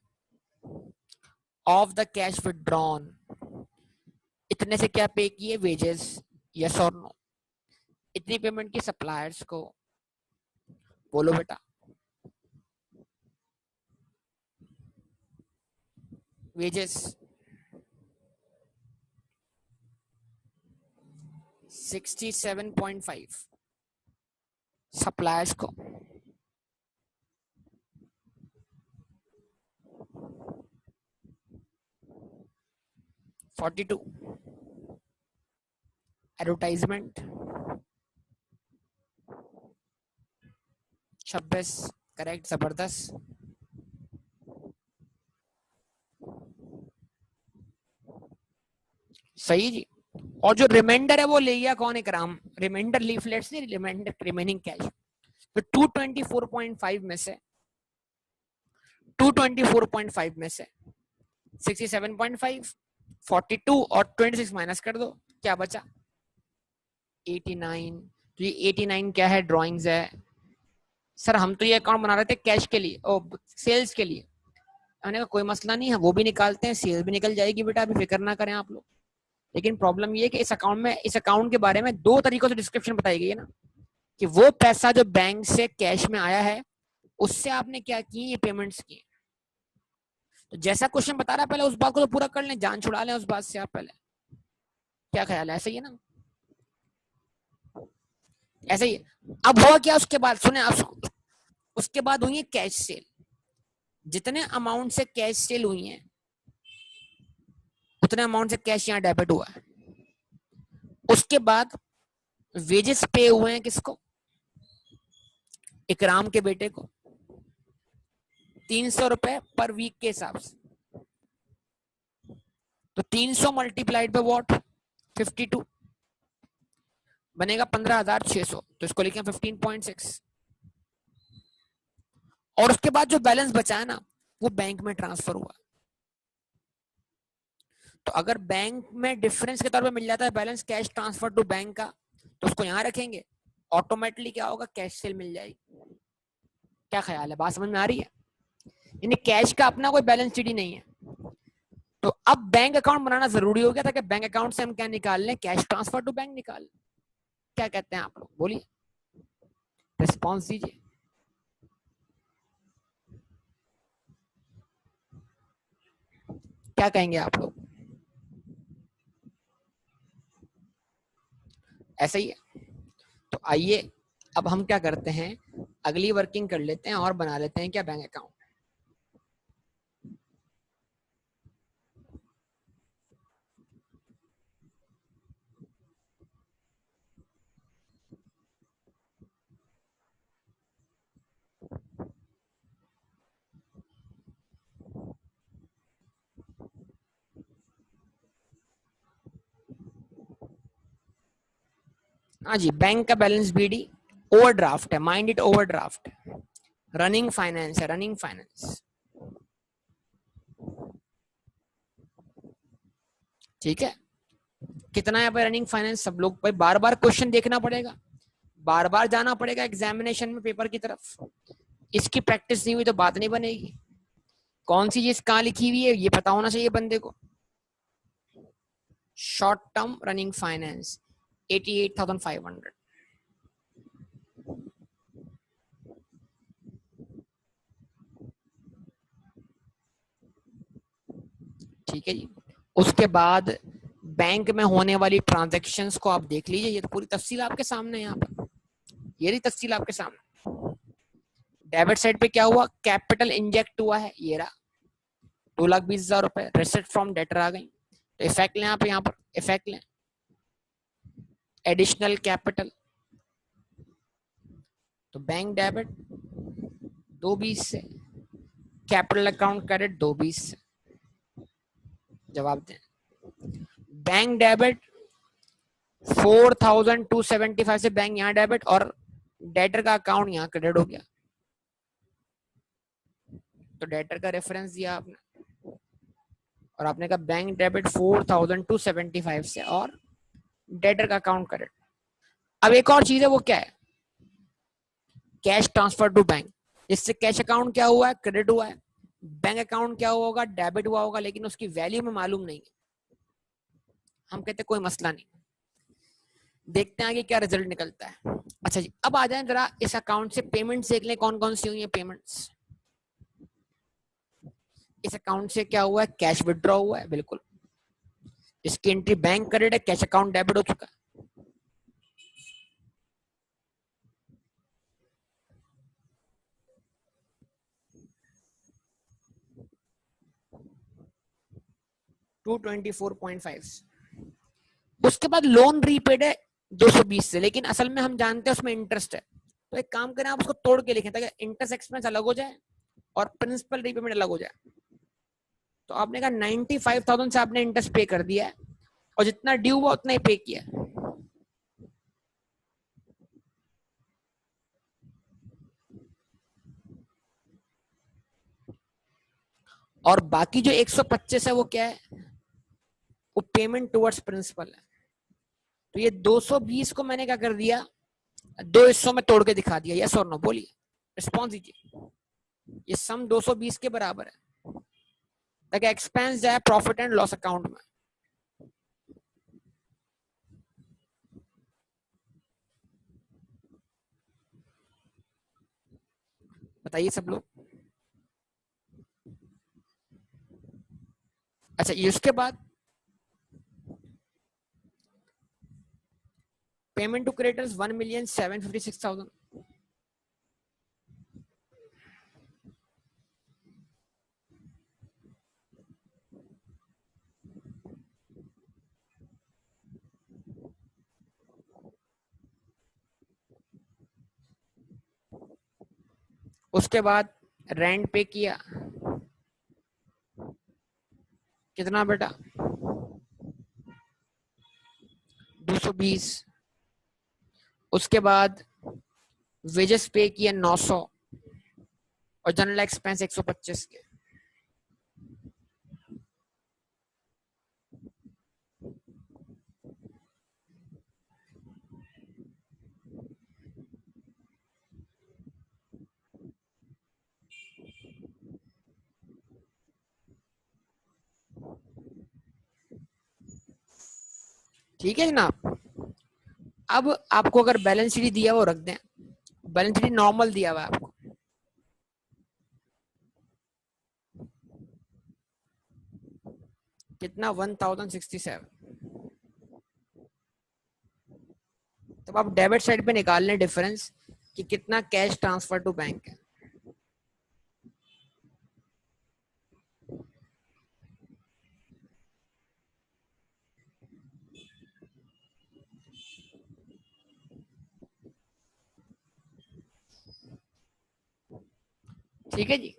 ऑफ द कैश विड्रॉन, इतने से क्या पे किए? वेजेस, यस और नो? इतनी पेमेंट की सप्लायर्स को, बोलो बेटा। वेजेस 67.5, सप्लायर्स को 42, एडवर्टाइजमेंट 26, करेक्ट, जबरदस्त। सही जी। और जो रिमाइंडर है वो ले गया कौन? इकराम। रिमाइंडर लीफलेट्स नहीं, रिमाइंडर रिमेनिंग कैश। तो 224.5 में से 224.5 में से 67.5, 42 और 26 माइनस कर दो, क्या बचा? 89। तो ये 89 क्या है? ड्राइंग्स है। सर हम तो ये अकाउंट बना रहे थे कैश के लिए, ओ सेल्स के लिए। मैंने कहा कोई मसला नहीं है, वो भी निकालते हैं, सेल भी निकल जाएगी बेटा, अभी फिक्र ना करें आप लोग। लेकिन प्रॉब्लम ये है कि इस अकाउंट के बारे में दो तरीकों से डिस्क्रिप्शन बताई गई है ना, कि वो पैसा जो बैंक से कैश में आया है उससे आपने क्या की? ये पेमेंट्स की। तो जैसा क्वेश्चन बता रहा है पहले उस बात को तो पूरा कर लें, जान छुड़ा लें उस बात से आप पहले। क्या ख्याल है? ऐसा ही है ना? ऐसा ही है। अब हुआ क्या उसके बाद? सुने, उसके बाद हुई है कैश सेल। जितने अमाउंट से कैश सेल हुई है उतने अमाउंट से कैश यहाँ डेबिट हुआ है। उसके बाद वेजेस पे हुए हैं किसको? इकराम के बेटे को, 300 रुपए पर वीक के हिसाब से। तो 300 मल्टीप्लाइड बाय व्हाट? 52, बनेगा 15,600। तो इसको लिखें 15.6। और उसके बाद जो बैलेंस बचा है ना, वो बैंक में ट्रांसफर हुआ। तो अगर बैंक में डिफरेंस के तौर पे मिल जाता है balance cash transfer to bank का, तो उसको यहां रखेंगे, ऑटोमेटिकली क्या होगा? कैश सेल मिल जाएगी। क्या ख्याल है? बात समझ में आ रही है? यानी कैश का अपना कोई बैलेंस शीट ही नहीं है। तो अब बैंक अकाउंट बनाना जरूरी हो गया ताकि बैंक अकाउंट से हम क्या निकाल लें? कैश ट्रांसफर टू बैंक निकाल लें। क्या कहते हैं आप लोग? बोलिए, रिस्पॉन्स दीजिए। क्या कहेंगे आप लोग? ऐसा ही है। तो आइए अब हम क्या करते हैं, अगली वर्किंग कर लेते हैं और बना लेते हैं क्या? Bank account. हाँ जी, बैंक का बैलेंस बीडी, ओवरड्राफ्ट है, mind it, overdraft. Running finance है, रनिंग फाइनेंस। ठीक है। कितना है भाई रनिंग फाइनेंस? सब लोग भाई बार बार क्वेश्चन देखना पड़ेगा, बार बार जाना पड़ेगा एग्जामिनेशन में पेपर की तरफ। इसकी प्रैक्टिस नहीं हुई तो बात नहीं बनेगी। कौन सी चीज कहाँ लिखी हुई है ये पता होना चाहिए बंदे को। Short term running finance 88,500। ठीक है जी। उसके बाद बैंक में होने वाली ट्रांजैक्शंस को आप देख लीजिए, ये तो पूरी तफसील आपके सामने है यहाँ पर, ये रही तफसील आपके सामने। डेबिट साइड पे क्या हुआ, कैपिटल इंजेक्ट हुआ है, ये रहा 2,20,000 रुपए, रिसीट फ्रॉम डेटर आ गई, तो इफेक्ट लें आप यहाँ पर, इफेक्ट लें एडिशनल कैपिटल, तो बैंक डेबिट 220 से, कैपिटल अकाउंट क्रेडिट 220 से, जवाब दें। बैंक डेबिट 4,275 से बैंक यहाँ डेबिट और डेटर का अकाउंट यहाँ क्रेडिट हो गया, तो डेटर का रेफरेंस दिया आपने और आपने कहा बैंक डेबिट 4,275 से और डेटर का अकाउंट क्रेडिट। अब एक और चीज है, वो क्या है, कैश ट्रांसफर टू बैंक, इससे कैश अकाउंट क्या हुआ है, क्रेडिट हुआ है, बैंक अकाउंट क्या हुआ होगा, डेबिट हुआ होगा, लेकिन उसकी वैल्यू में मालूम नहीं है। हम कहते कोई मसला नहीं, देखते हैं आगे क्या रिजल्ट निकलता है। अच्छा जी, अब आ जाए जरा इस अकाउंट से पेमेंट्स देख लें, कौन कौन सी हुई है पेमेंट्स। इस अकाउंट से क्या हुआ है, कैश विड्रॉ हुआ है, बिल्कुल, इसकी एंट्री बैंक क्रेडिट है, कैश अकाउंट डेबिट हो चुका है। $224.5। उसके बाद लोन रीपेड है 220 से, लेकिन असल में हम जानते हैं उसमें इंटरेस्ट है, तो एक काम करें आप उसको तोड़ के लिखें ताकि इंटरेस्ट एक्सपेंस अलग हो जाए और प्रिंसिपल रीपेमेंट अलग हो जाए। तो आपने कहा 95,000 से आपने इंटरेस्ट पे कर दिया है और जितना ड्यू हुआ उतना ही पे किया, और बाकी जो 125 है वो क्या है, वो पेमेंट टुवर्ड्स प्रिंसिपल है। तो ये 220 को मैंने क्या कर दिया, दो हिस्सों में तोड़ के दिखा दिया, यस और नो बोलिए, रिस्पॉन्स दीजिए। ये सम 220 के बराबर है ताकि एक्सपेंस जाए प्रॉफिट एंड लॉस अकाउंट में। बताइए सब लोग। अच्छा, ये उसके बाद पेमेंट टू क्रेडिटर्स 1,756,000। उसके बाद रेंट पे किया कितना बेटा, 220। उसके बाद वेजेस पे किया 900 और जनरल एक्सपेंस 125 के। ठीक है जनाब। अब आपको अगर बैलेंस शीट दिया वो रख दें, बैलेंस शीट नॉर्मल दिया हुआ है आपको, कितना 1,067। तब आप डेबिट साइड पे निकाल लें डिफरेंस कि कितना कैश ट्रांसफर टू बैंक है। ठीक है जी।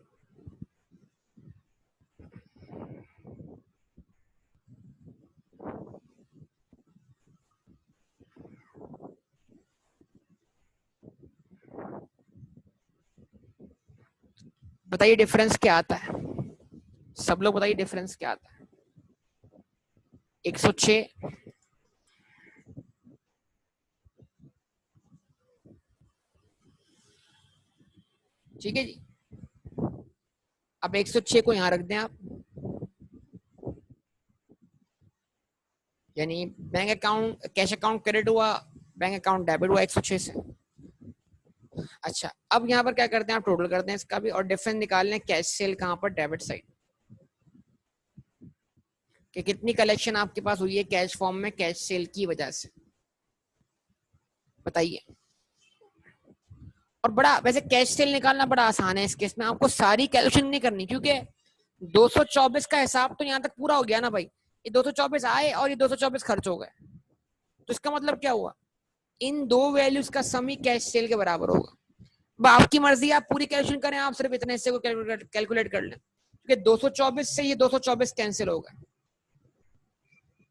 बताइए डिफरेंस क्या आता है, सब लोग बताइए डिफरेंस क्या आता है। 106, ठीक है जी। अब 106 को यहां रख दें आप, यानी bank account cash account credit हुआ, बैंक अकाउंट डेबिट हुआ 106 से। अच्छा, अब यहाँ पर क्या करते हैं आप, टोटल करते हैं इसका भी और डिफरेंस निकाल लें कैश सेल कहां पर, डेबिट साइड। कि कितनी कलेक्शन आपके पास हुई है कैश फॉर्म में कैश सेल की वजह से, बताइए। और बड़ा वैसे कैश सेल निकालना बड़ा आसान है इस केस में, आपको सारी कैलकुलेशन नहीं करनी, क्योंकि 224 का हिसाब तो यहाँ तक पूरा हो गया ना भाई। ये 224 आए और ये 224 खर्च हो गए, तो इसका मतलब क्या हुआ, इन दो वैल्यूज का सम ही कैश सेल के बराबर होगा। अब आपकी मर्जी, आप पूरी कैलकुलेशन करें, आप सिर्फ इतने हिस्से को कैलकुलेट कर लें, क्योंकि 224 से ये 224 कैंसिल होगा।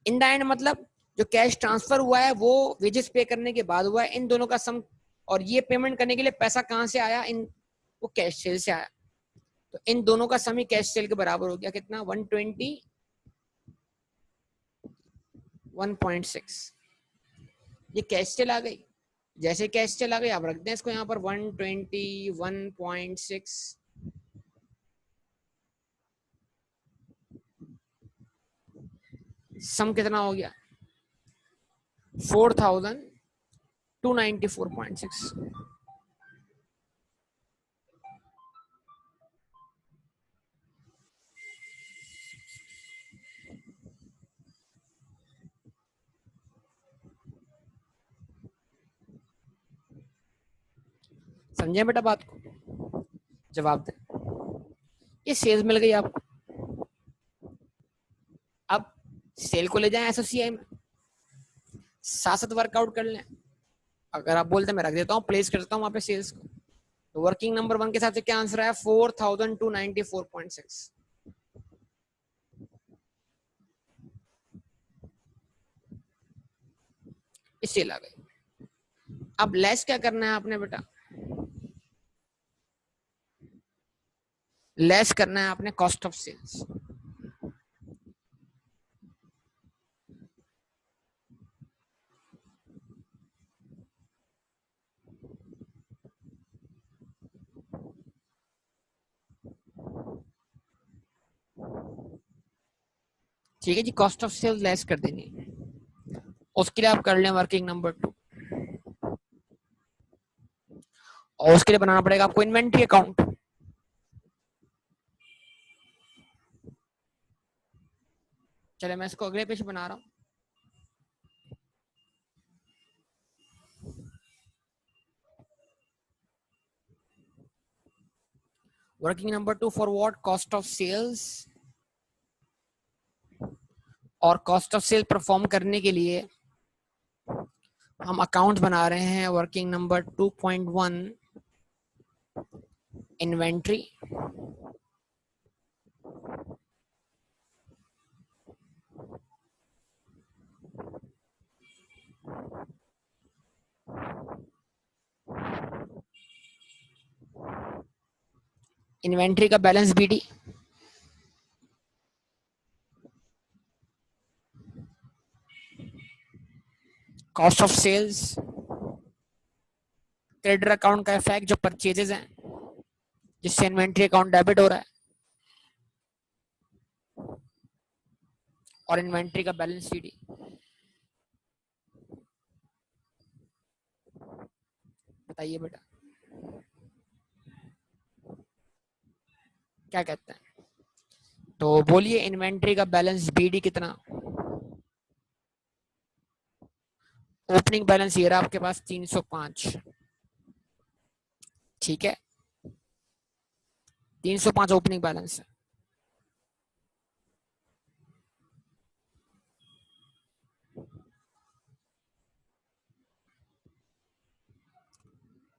इन द एंड मतलब जो कैश ट्रांसफर हुआ है वो वेजेस पे करने के बाद हुआ है, इन दोनों का सम, और ये पेमेंट करने के लिए पैसा कहां से आया, इन वो कैश सेल से आया, तो इन दोनों का सम ही कैश सेल के बराबर हो गया। कितना, 120 1.6, ये कैश सेल आ गई। जैसे कैश सेल आ गई आप रख दें इसको यहाँ पर 120 1.6, सम कितना हो गया 4294.6। समझे बेटा बात को, जवाब दे। ये सेल्स मिल गई आपको, अब सेल को ले जाएं एसोसीआई में, साथ साथ वर्कआउट कर लें। अगर आप बोलते मैं रख देता हूँ, प्लेस करता हूँ वहां पे सेल्स को, तो वर्किंग नंबर 1 के साथ से क्या आंसर आया, 4294.6। सेल आ गई। अब लेस क्या करना है आपने बेटा, लेस करना है आपने कॉस्ट ऑफ सेल्स। ठीक है जी, कॉस्ट ऑफ सेल्स लेस कर देनी है, उसके लिए आप कर लें वर्किंग नंबर 2, और उसके लिए बनाना पड़ेगा आपको इन्वेंट्री अकाउंट। चले मैं इसको अगले पेज बना रहा हूँ। Working number 2 for what, cost of sales, और कॉस्ट ऑफ सेल परफॉर्म करने के लिए हम अकाउंट बना रहे हैं। वर्किंग नंबर 2.1 इन्वेंट्री, इन्वेंट्री का balance BD, cost of sales, creditor account का इफेक्ट जो परचेजेस हैं जिससे इन्वेंट्री अकाउंट डेबिट हो रहा है, और इन्वेंट्री का बैलेंस सीडी। बताइए बेटा क्या कहते हैं, तो बोलिए इन्वेंट्री का बैलेंस बीडी कितना। ओपनिंग बैलेंस ये रहा आपके पास 305, ठीक है, 305 ओपनिंग बैलेंस है।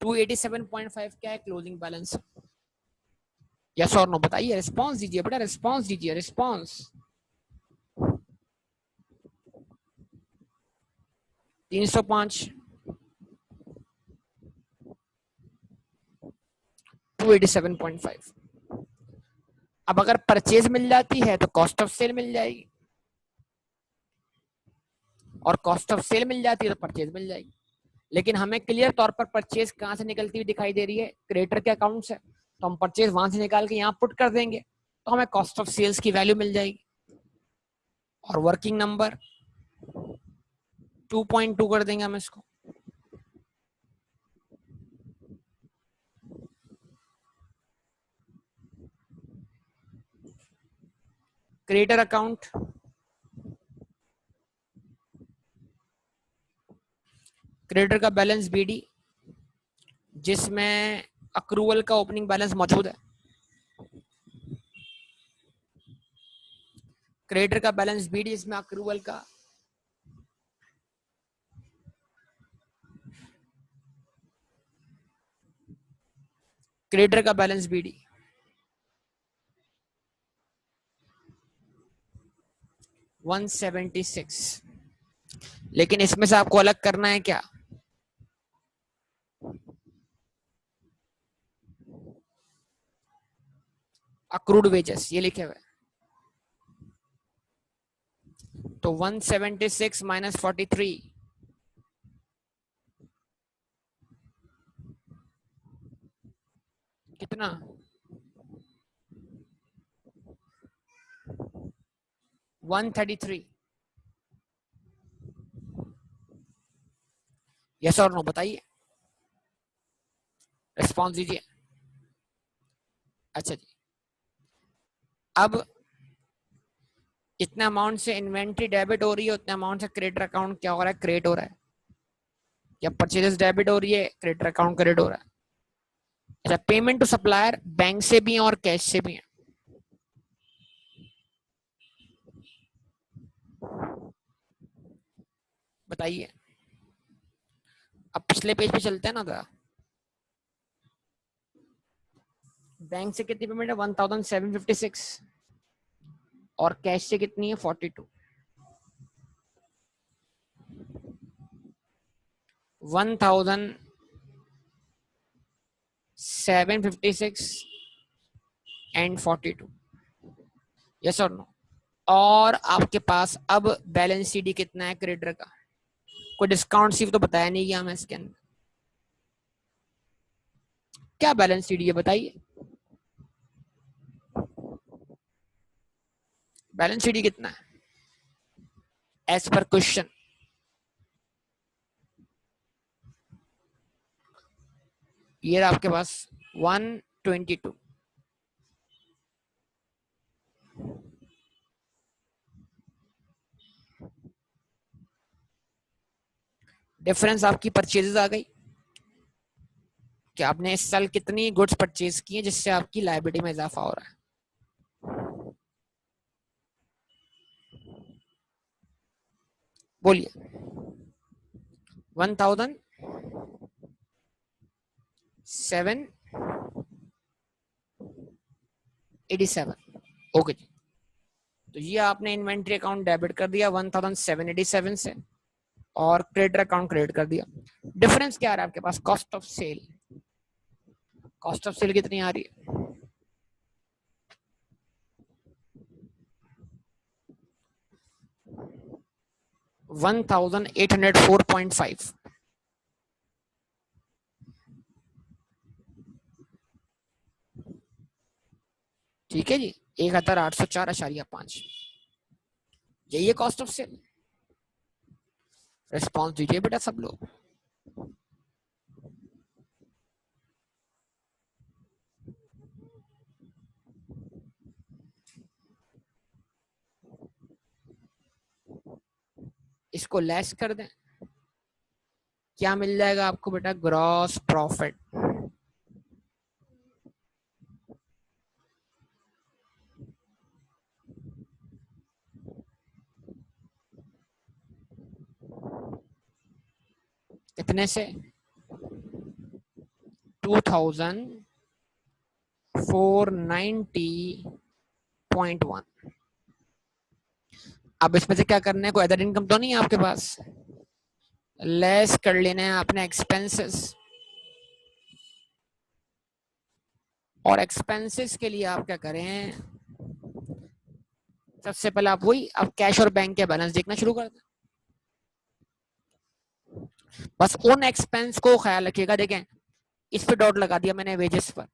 287.5 क्या है क्लोजिंग बैलेंस, यस और नो बताइए, रिस्पांस दीजिए बेटा, रिस्पांस दीजिए, रिस्पांस। 305 287.5। अब अगर परचेज मिल जाती है तो कॉस्ट ऑफ सेल मिल जाएगी, और कॉस्ट ऑफ सेल मिल जाती है तो परचेज मिल जाएगी। लेकिन हमें क्लियर तौर पर परचेज कहां से निकलती हुई दिखाई दे रही है, क्रेडिटर के अकाउंट से, तो हम परचेज वहां से निकाल के यहाँ पुट कर देंगे, तो हमें कॉस्ट ऑफ सेल्स की वैल्यू मिल जाएगी। और वर्किंग नंबर 2.2 कर देंगे हम इसको, क्रेडिटर अकाउंट क्रेडिटर का बैलेंस बीडी जिसमें अक्रूवल का ओपनिंग बैलेंस मौजूद है। क्रेडिटर का बैलेंस बीडी जिसमें अक्रूवल का क्रेडिटर का बैलेंस बीडी 176। लेकिन इसमें से आपको अलग करना है क्या? अक्रूड वेजेस ये लिखे हुए, तो 176 माइनस 43 कितना? 133। यस और नो बताइए, रिस्पॉन्स दीजिए। अच्छा जी, अब इतना अमाउंट से इन्वेंट्री डेबिट हो रही है, उतना अमाउंट से क्रेडिटर अकाउंट क्या हो रहा है? क्रिएट हो रहा है। या परचेजेस डेबिट हो रही है, क्रेडिटर अकाउंट क्रेडिट हो रहा है। अच्छा, पेमेंट टू सप्लायर बैंक से भी है और कैश से भी है। बताइए। अब पिछले पेज पे चलते हैं ना जरा। बैंक से कितनी पेमेंट है? 1756 और कैश से कितनी है? 42। 1756 एंड 42। यस और नो? और आपके पास अब बैलेंस सीडी कितना है क्रेडिटर का? कोई डिस्काउंट सिर्फ तो बताया नहीं गया हमें इसके अंदर। क्या बैलेंस सीडी है बताइए? बैलेंस सीडी कितना है एज पर क्वेश्चन? ये आपके पास 122। डिफरेंस आपकी परचेजेस आ गई कि आपने इस साल कितनी गुड्स परचेज की है जिससे आपकी लायबिलिटी में इजाफा हो रहा है। बोलिए। 1787। ओके जी, तो ये आपने इन्वेंट्री अकाउंट डेबिट कर दिया 1787 से और क्रेडिटर अकाउंट क्रेडिट कर दिया। डिफरेंस क्या आ रहा है आपके पास? Cost of sale. Cost of sale कितनी आ रही है? 1804.5। ठीक है जी, 1804.5। यही है कॉस्ट ऑफ सेल। रिस्पॉन्स दीजिए बेटा सब लोग। इसको लेस कर दें, क्या मिल जाएगा आपको बेटा? Gross profit. कितने से? 2490.1। अब इसमें से क्या करना है? कोई अदर इनकम तो नहीं है आपके पास? लेस कर लेना है आपने एक्सपेंसेस, और एक्सपेंसेस के लिए आप क्या करें? सबसे पहले आप वही आप कैश और बैंक के बैलेंस देखना शुरू कर दें। बस उन एक्सपेंस को ख्याल रखिएगा। देखें, इस पे डॉट लगा दिया मैंने वेजेस पर,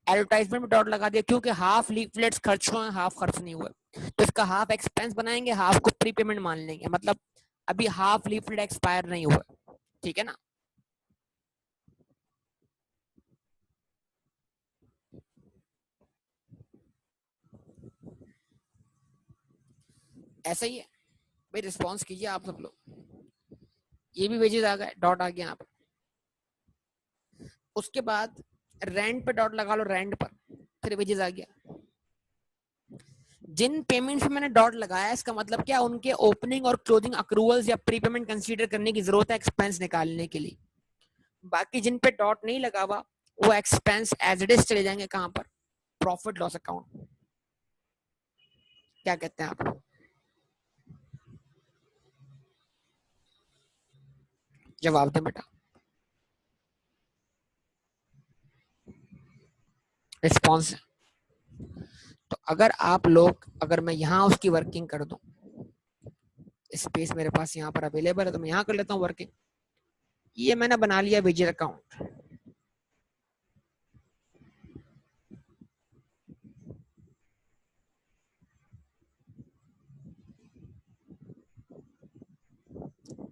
एडवर्टाइजमेंट में डॉट लगा दिया क्योंकि हाफ लीफलेट्स खर्च हुए, हाफ खर्च नहीं हुए, तो इसका हाफ एक्सपेंस बनाएंगे, हाफ को प्री पेमेंट मान लेंगे। मतलब अभी हाफ लीफलेट एक्सपायर नहीं हुआ। ठीक है ना? ऐसा ही है भाई। रिस्पॉन्स कीजिए आप सब लोग। ये भी वेजेस आ गए, डॉट आ गया यहाँ पर। उसके बाद रेंट पे डॉट लगा लो, रेंट पर, फिर वेजेस आ गया। जिन पेमेंट्स में मैंने डॉट लगाया इसका मतलब क्या, उनके ओपनिंग और क्लोजिंग अक्रूवल्स या प्री पेमेंट कंसीडर करने की जरूरत है एक्सपेंस निकालने के लिए। बाकी जिन पे डॉट नहीं लगा हुआ वो एक्सपेंस एज इट इज चले जाएंगे कहां पर, प्रॉफिट लॉस अकाउंट। क्या कहते हैं आप? जवाब दें बेटा। रिस्पॉन्स। तो अगर आप लोग, अगर मैं यहाँ उसकी वर्किंग कर दूं, स्पेस मेरे पास यहाँ पर अवेलेबल है तो मैं यहाँ कर लेता हूँ वर्किंग। ये मैंने बना लिया visit account.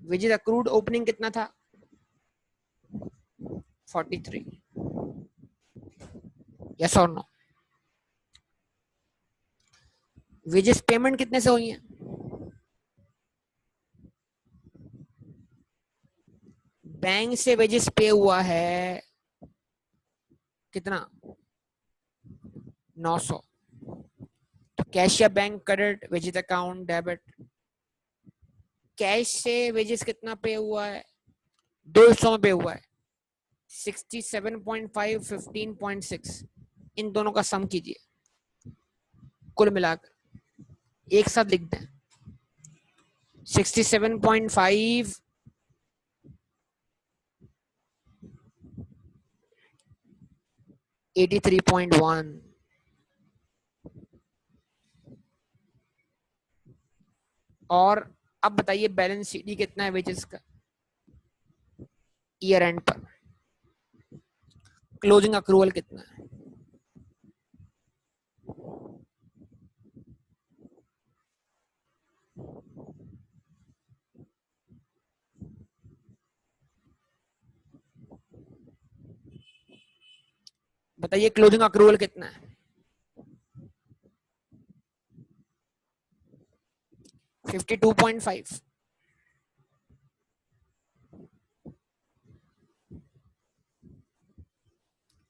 Visit accrued opening कितना था? 43। यस और नो? वेजेस पेमेंट कितने से हुई है? बैंक से वेजेस पे हुआ है कितना? 900। तो कैश या bank credit, wages account debit. Cash से वेजेस कितना पे हुआ है? 200 में पे हुआ है। 67.5, 15.6, इन दोनों का सम कीजिए कुल मिलाकर, एक साथ लिख दें। 67.5 83.1। और अब बताइए बैलेंस शीट कितना है वेजेस का ईयर एंड पर? क्लोजिंग अक्रूवल कितना है? बताइए क्लोजिंग अक्रूवल कितना है? 52.5।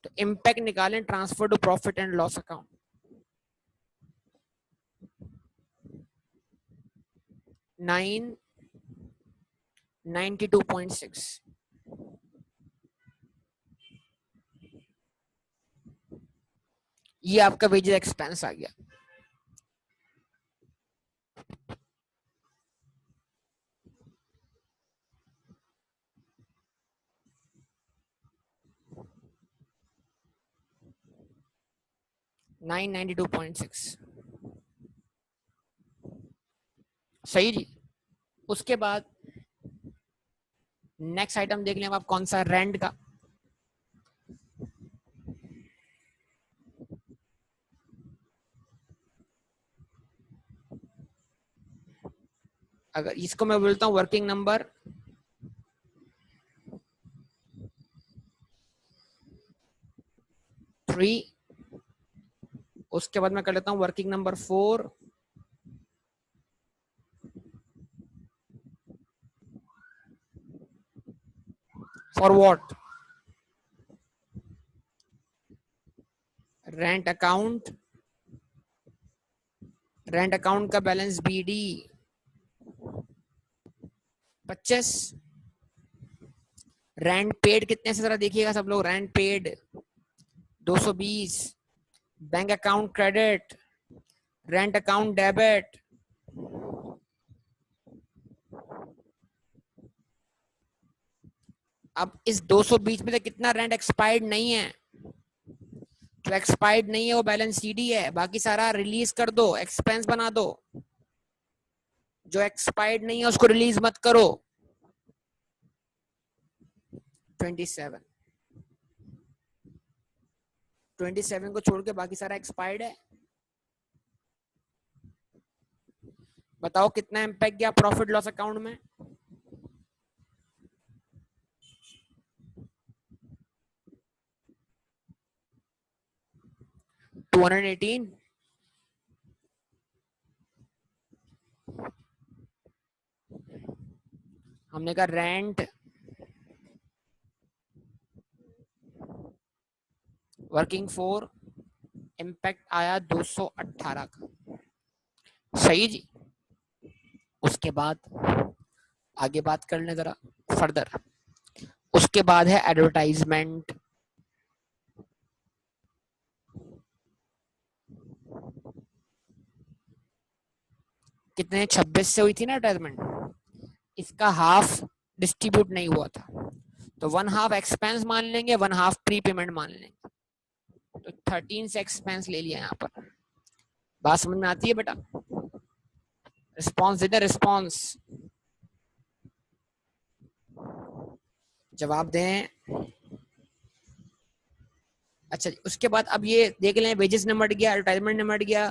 तो इम्पैक्ट निकालें transfer to profit and loss account. 92.6। ये आपका वेजेस एक्सपेंस आ गया। $992.6। सही जी। उसके बाद नेक्स्ट आइटम देख लें आप, कौन सा? रेंट का। अगर इसको मैं बोलता हूं वर्किंग नंबर 3, उसके बाद मैं कर लेता हूं working number 4, for what? Rent account. Rent account का बैलेंस BD 25। रेंट पेड कितने से जरा देखिएगा सब लोग, rent paid 220। Bank account credit, rent account debit. अब इस 220 में से कितना रेंट एक्सपायर्ड नहीं है? जो एक्सपायर्ड नहीं है वो बैलेंस CD है, बाकी सारा रिलीज कर दो, एक्सपेंस बना दो। जो एक्सपायर्ड नहीं है उसको रिलीज मत करो। 27। 27 को छोड़ के बाकी सारा एक्सपायर्ड है। बताओ कितना इम्पैक्ट गया प्रॉफिट लॉस अकाउंट में? 218। हमने कहा रेंट वर्किंग फॉर इम्पैक्ट आया 218 का, सही जी। उसके बाद आगे बात कर लें जरा फर्दर। उसके बाद है एडवर्टाइजमेंट। कितने 26 से हुई थी ना एडवर्टाइजमेंट, इसका हाफ डिस्ट्रीब्यूट नहीं हुआ था, तो 1/2 एक्सपेंस मान लेंगे, 1/2 प्री पेमेंट मान लेंगे, तो 13 से एक्सपेंस ले लिया यहाँ पर। बात समझ में आती है बेटा? रिस्पॉन्स दे दे, रिस्पॉन्स जवाब दें। अच्छा, उसके बाद अब ये देख लें, वेजेस निमट गया, एडवर्टाइजमेंट निमट गया,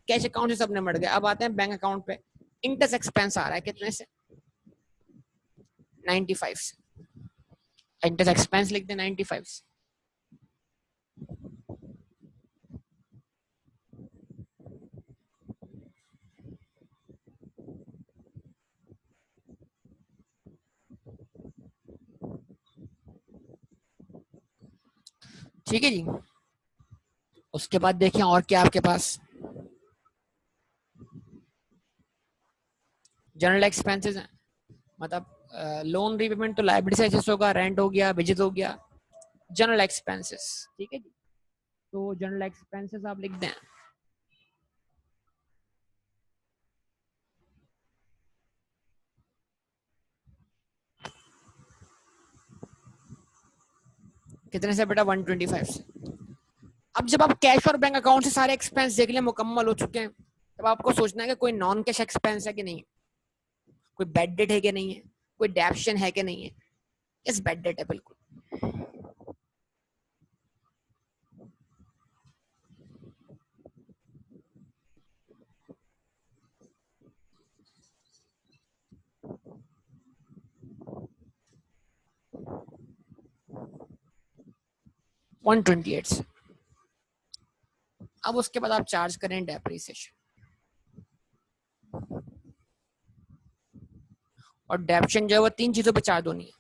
कैश अकाउंट से सब निमट गया। अब आते हैं बैंक अकाउंट पे। इंटरेस्ट एक्सपेंस आ रहा है कितने से? 95 से। इंटरेस्ट एक्सपेंस लिख दें 95 से। ठीक है जी। उसके बाद देखिए और क्या आपके पास, जनरल एक्सपेंसेस हैं, मतलब लोन रीपेमेंट तो लायबिलिटी से होगा, रेंट हो गया, विजिट हो गया, जनरल एक्सपेंसेस। ठीक है जी, तो जनरल एक्सपेंसेस आप लिख दें। कितने से बेटा? 125 से। अब जब आप कैश और बैंक अकाउंट से सारे एक्सपेंस देख लें, मुकम्मल हो चुके हैं, तब आपको सोचना है कि कोई नॉन कैश एक्सपेंस है कि नहीं, कोई बेड डेट है कि नहीं है, कोई डेप्शन है कि नहीं है। इस बेड डेट है बिल्कुल। वन 128 से। अब उसके बाद आप चार्ज करें डेप्रिसिएशन, और डेप्शन जो है वो 3 चीजों पे चार्ज होनी है।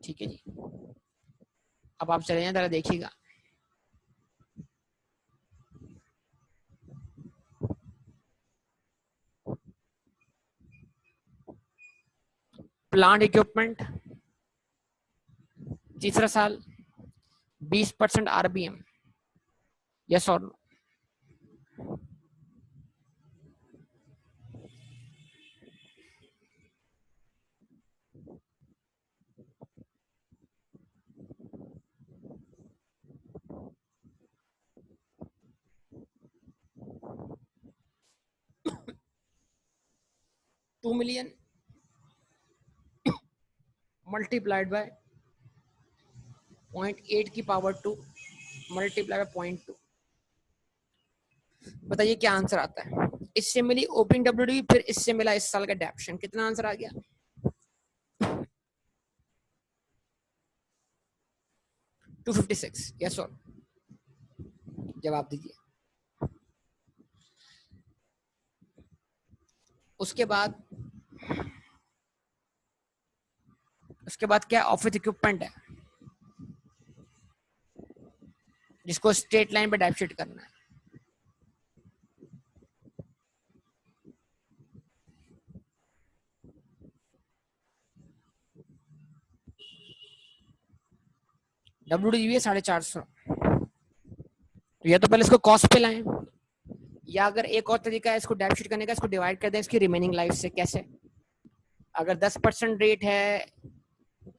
ठीक है जी, अब आप चले जाए जरा देखिएगा। प्लांट इक्विपमेंट तीसरा साल 20% RBM, यस और नो? $2 million मल्टीप्लाइड बाय 0.8 की पावर 2 मल्टीप्लाई बाय 0.2। बताइए क्या आंसर आता है? इससे मिली ओपनिंग WD, फिर इससे मिला इस साल का डेप्शन, कितना आंसर आ गया? 256, यस और? जवाब दीजिए। उसके बाद क्या ऑफिस इक्विपमेंट है, जिसको स्ट्रेट लाइन पे डेप्शिट करना है। WD है 450, तो या तो पहले इसको कॉस्ट पे लाएं, या अगर एक और तरीका है इसको डेप्शिट करने का, इसको डिवाइड कर दें इसकी रिमेनिंग लाइफ से। कैसे? अगर 10% रेट है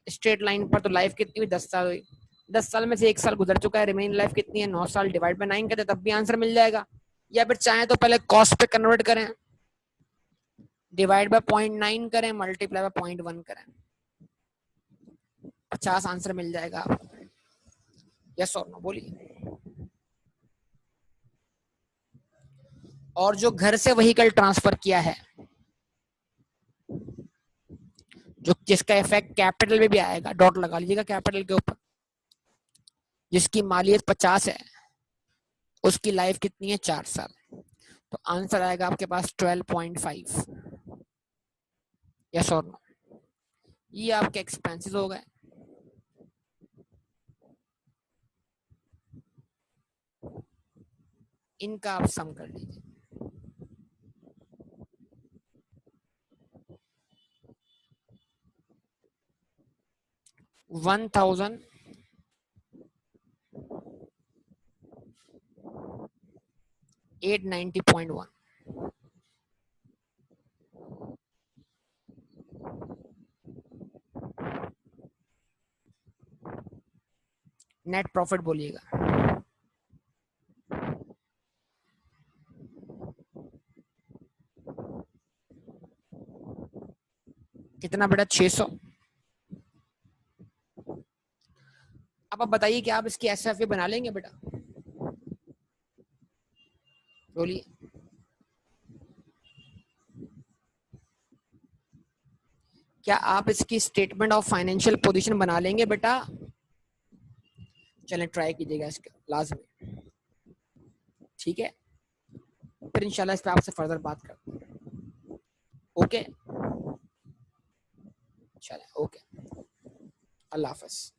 स्ट्रेट लाइन पर, तो लाइफ कितनी हुई? 10 साल हुई। 10 साल में से 1 साल गुजर चुका है, रिमेनिंग लाइफ कितनी है? 9 साल। डिवाइड बाय 9 करते तब भी आंसर मिल जाएगा। या फिर चाहे तो पहले कॉस्ट पे कन्वर्ट करें, डिवाइड बाय 0.9 करें, मल्टीप्लाई बाय 0.1 करें, 50 आंसर मिल जाएगा आपको। यस और नो बोलिए। और जो घर से व्हीकल ट्रांसफर किया है, जो जिसका इफेक्ट कैपिटल में भी आएगा, डॉट लगा लीजिएगा कैपिटल के ऊपर, जिसकी मालियत 50 है, उसकी लाइफ कितनी है? 4 साल। तो आंसर आएगा आपके पास 12.5। यस और नो? ये आपके एक्सपेंसेस हो गए, इनका आप सम कर लीजिए। 1890.1 नेट प्रॉफिट बोलिएगा। कितना बेटा? 600। अब आप बताइए कि आप इसकी एसएफए बना लेंगे बेटा? बोलिए। क्या आप इसकी स्टेटमेंट ऑफ फाइनेंशियल पोजीशन बना लेंगे बेटा? चलें ट्राई कीजिएगा इसका लाजमी। ठीक है, फिर इंशाल्लाह इस पे आपसे फर्दर बात करते हैं। ओके, चलें, ओके, अल्लाह हाफ़िज़।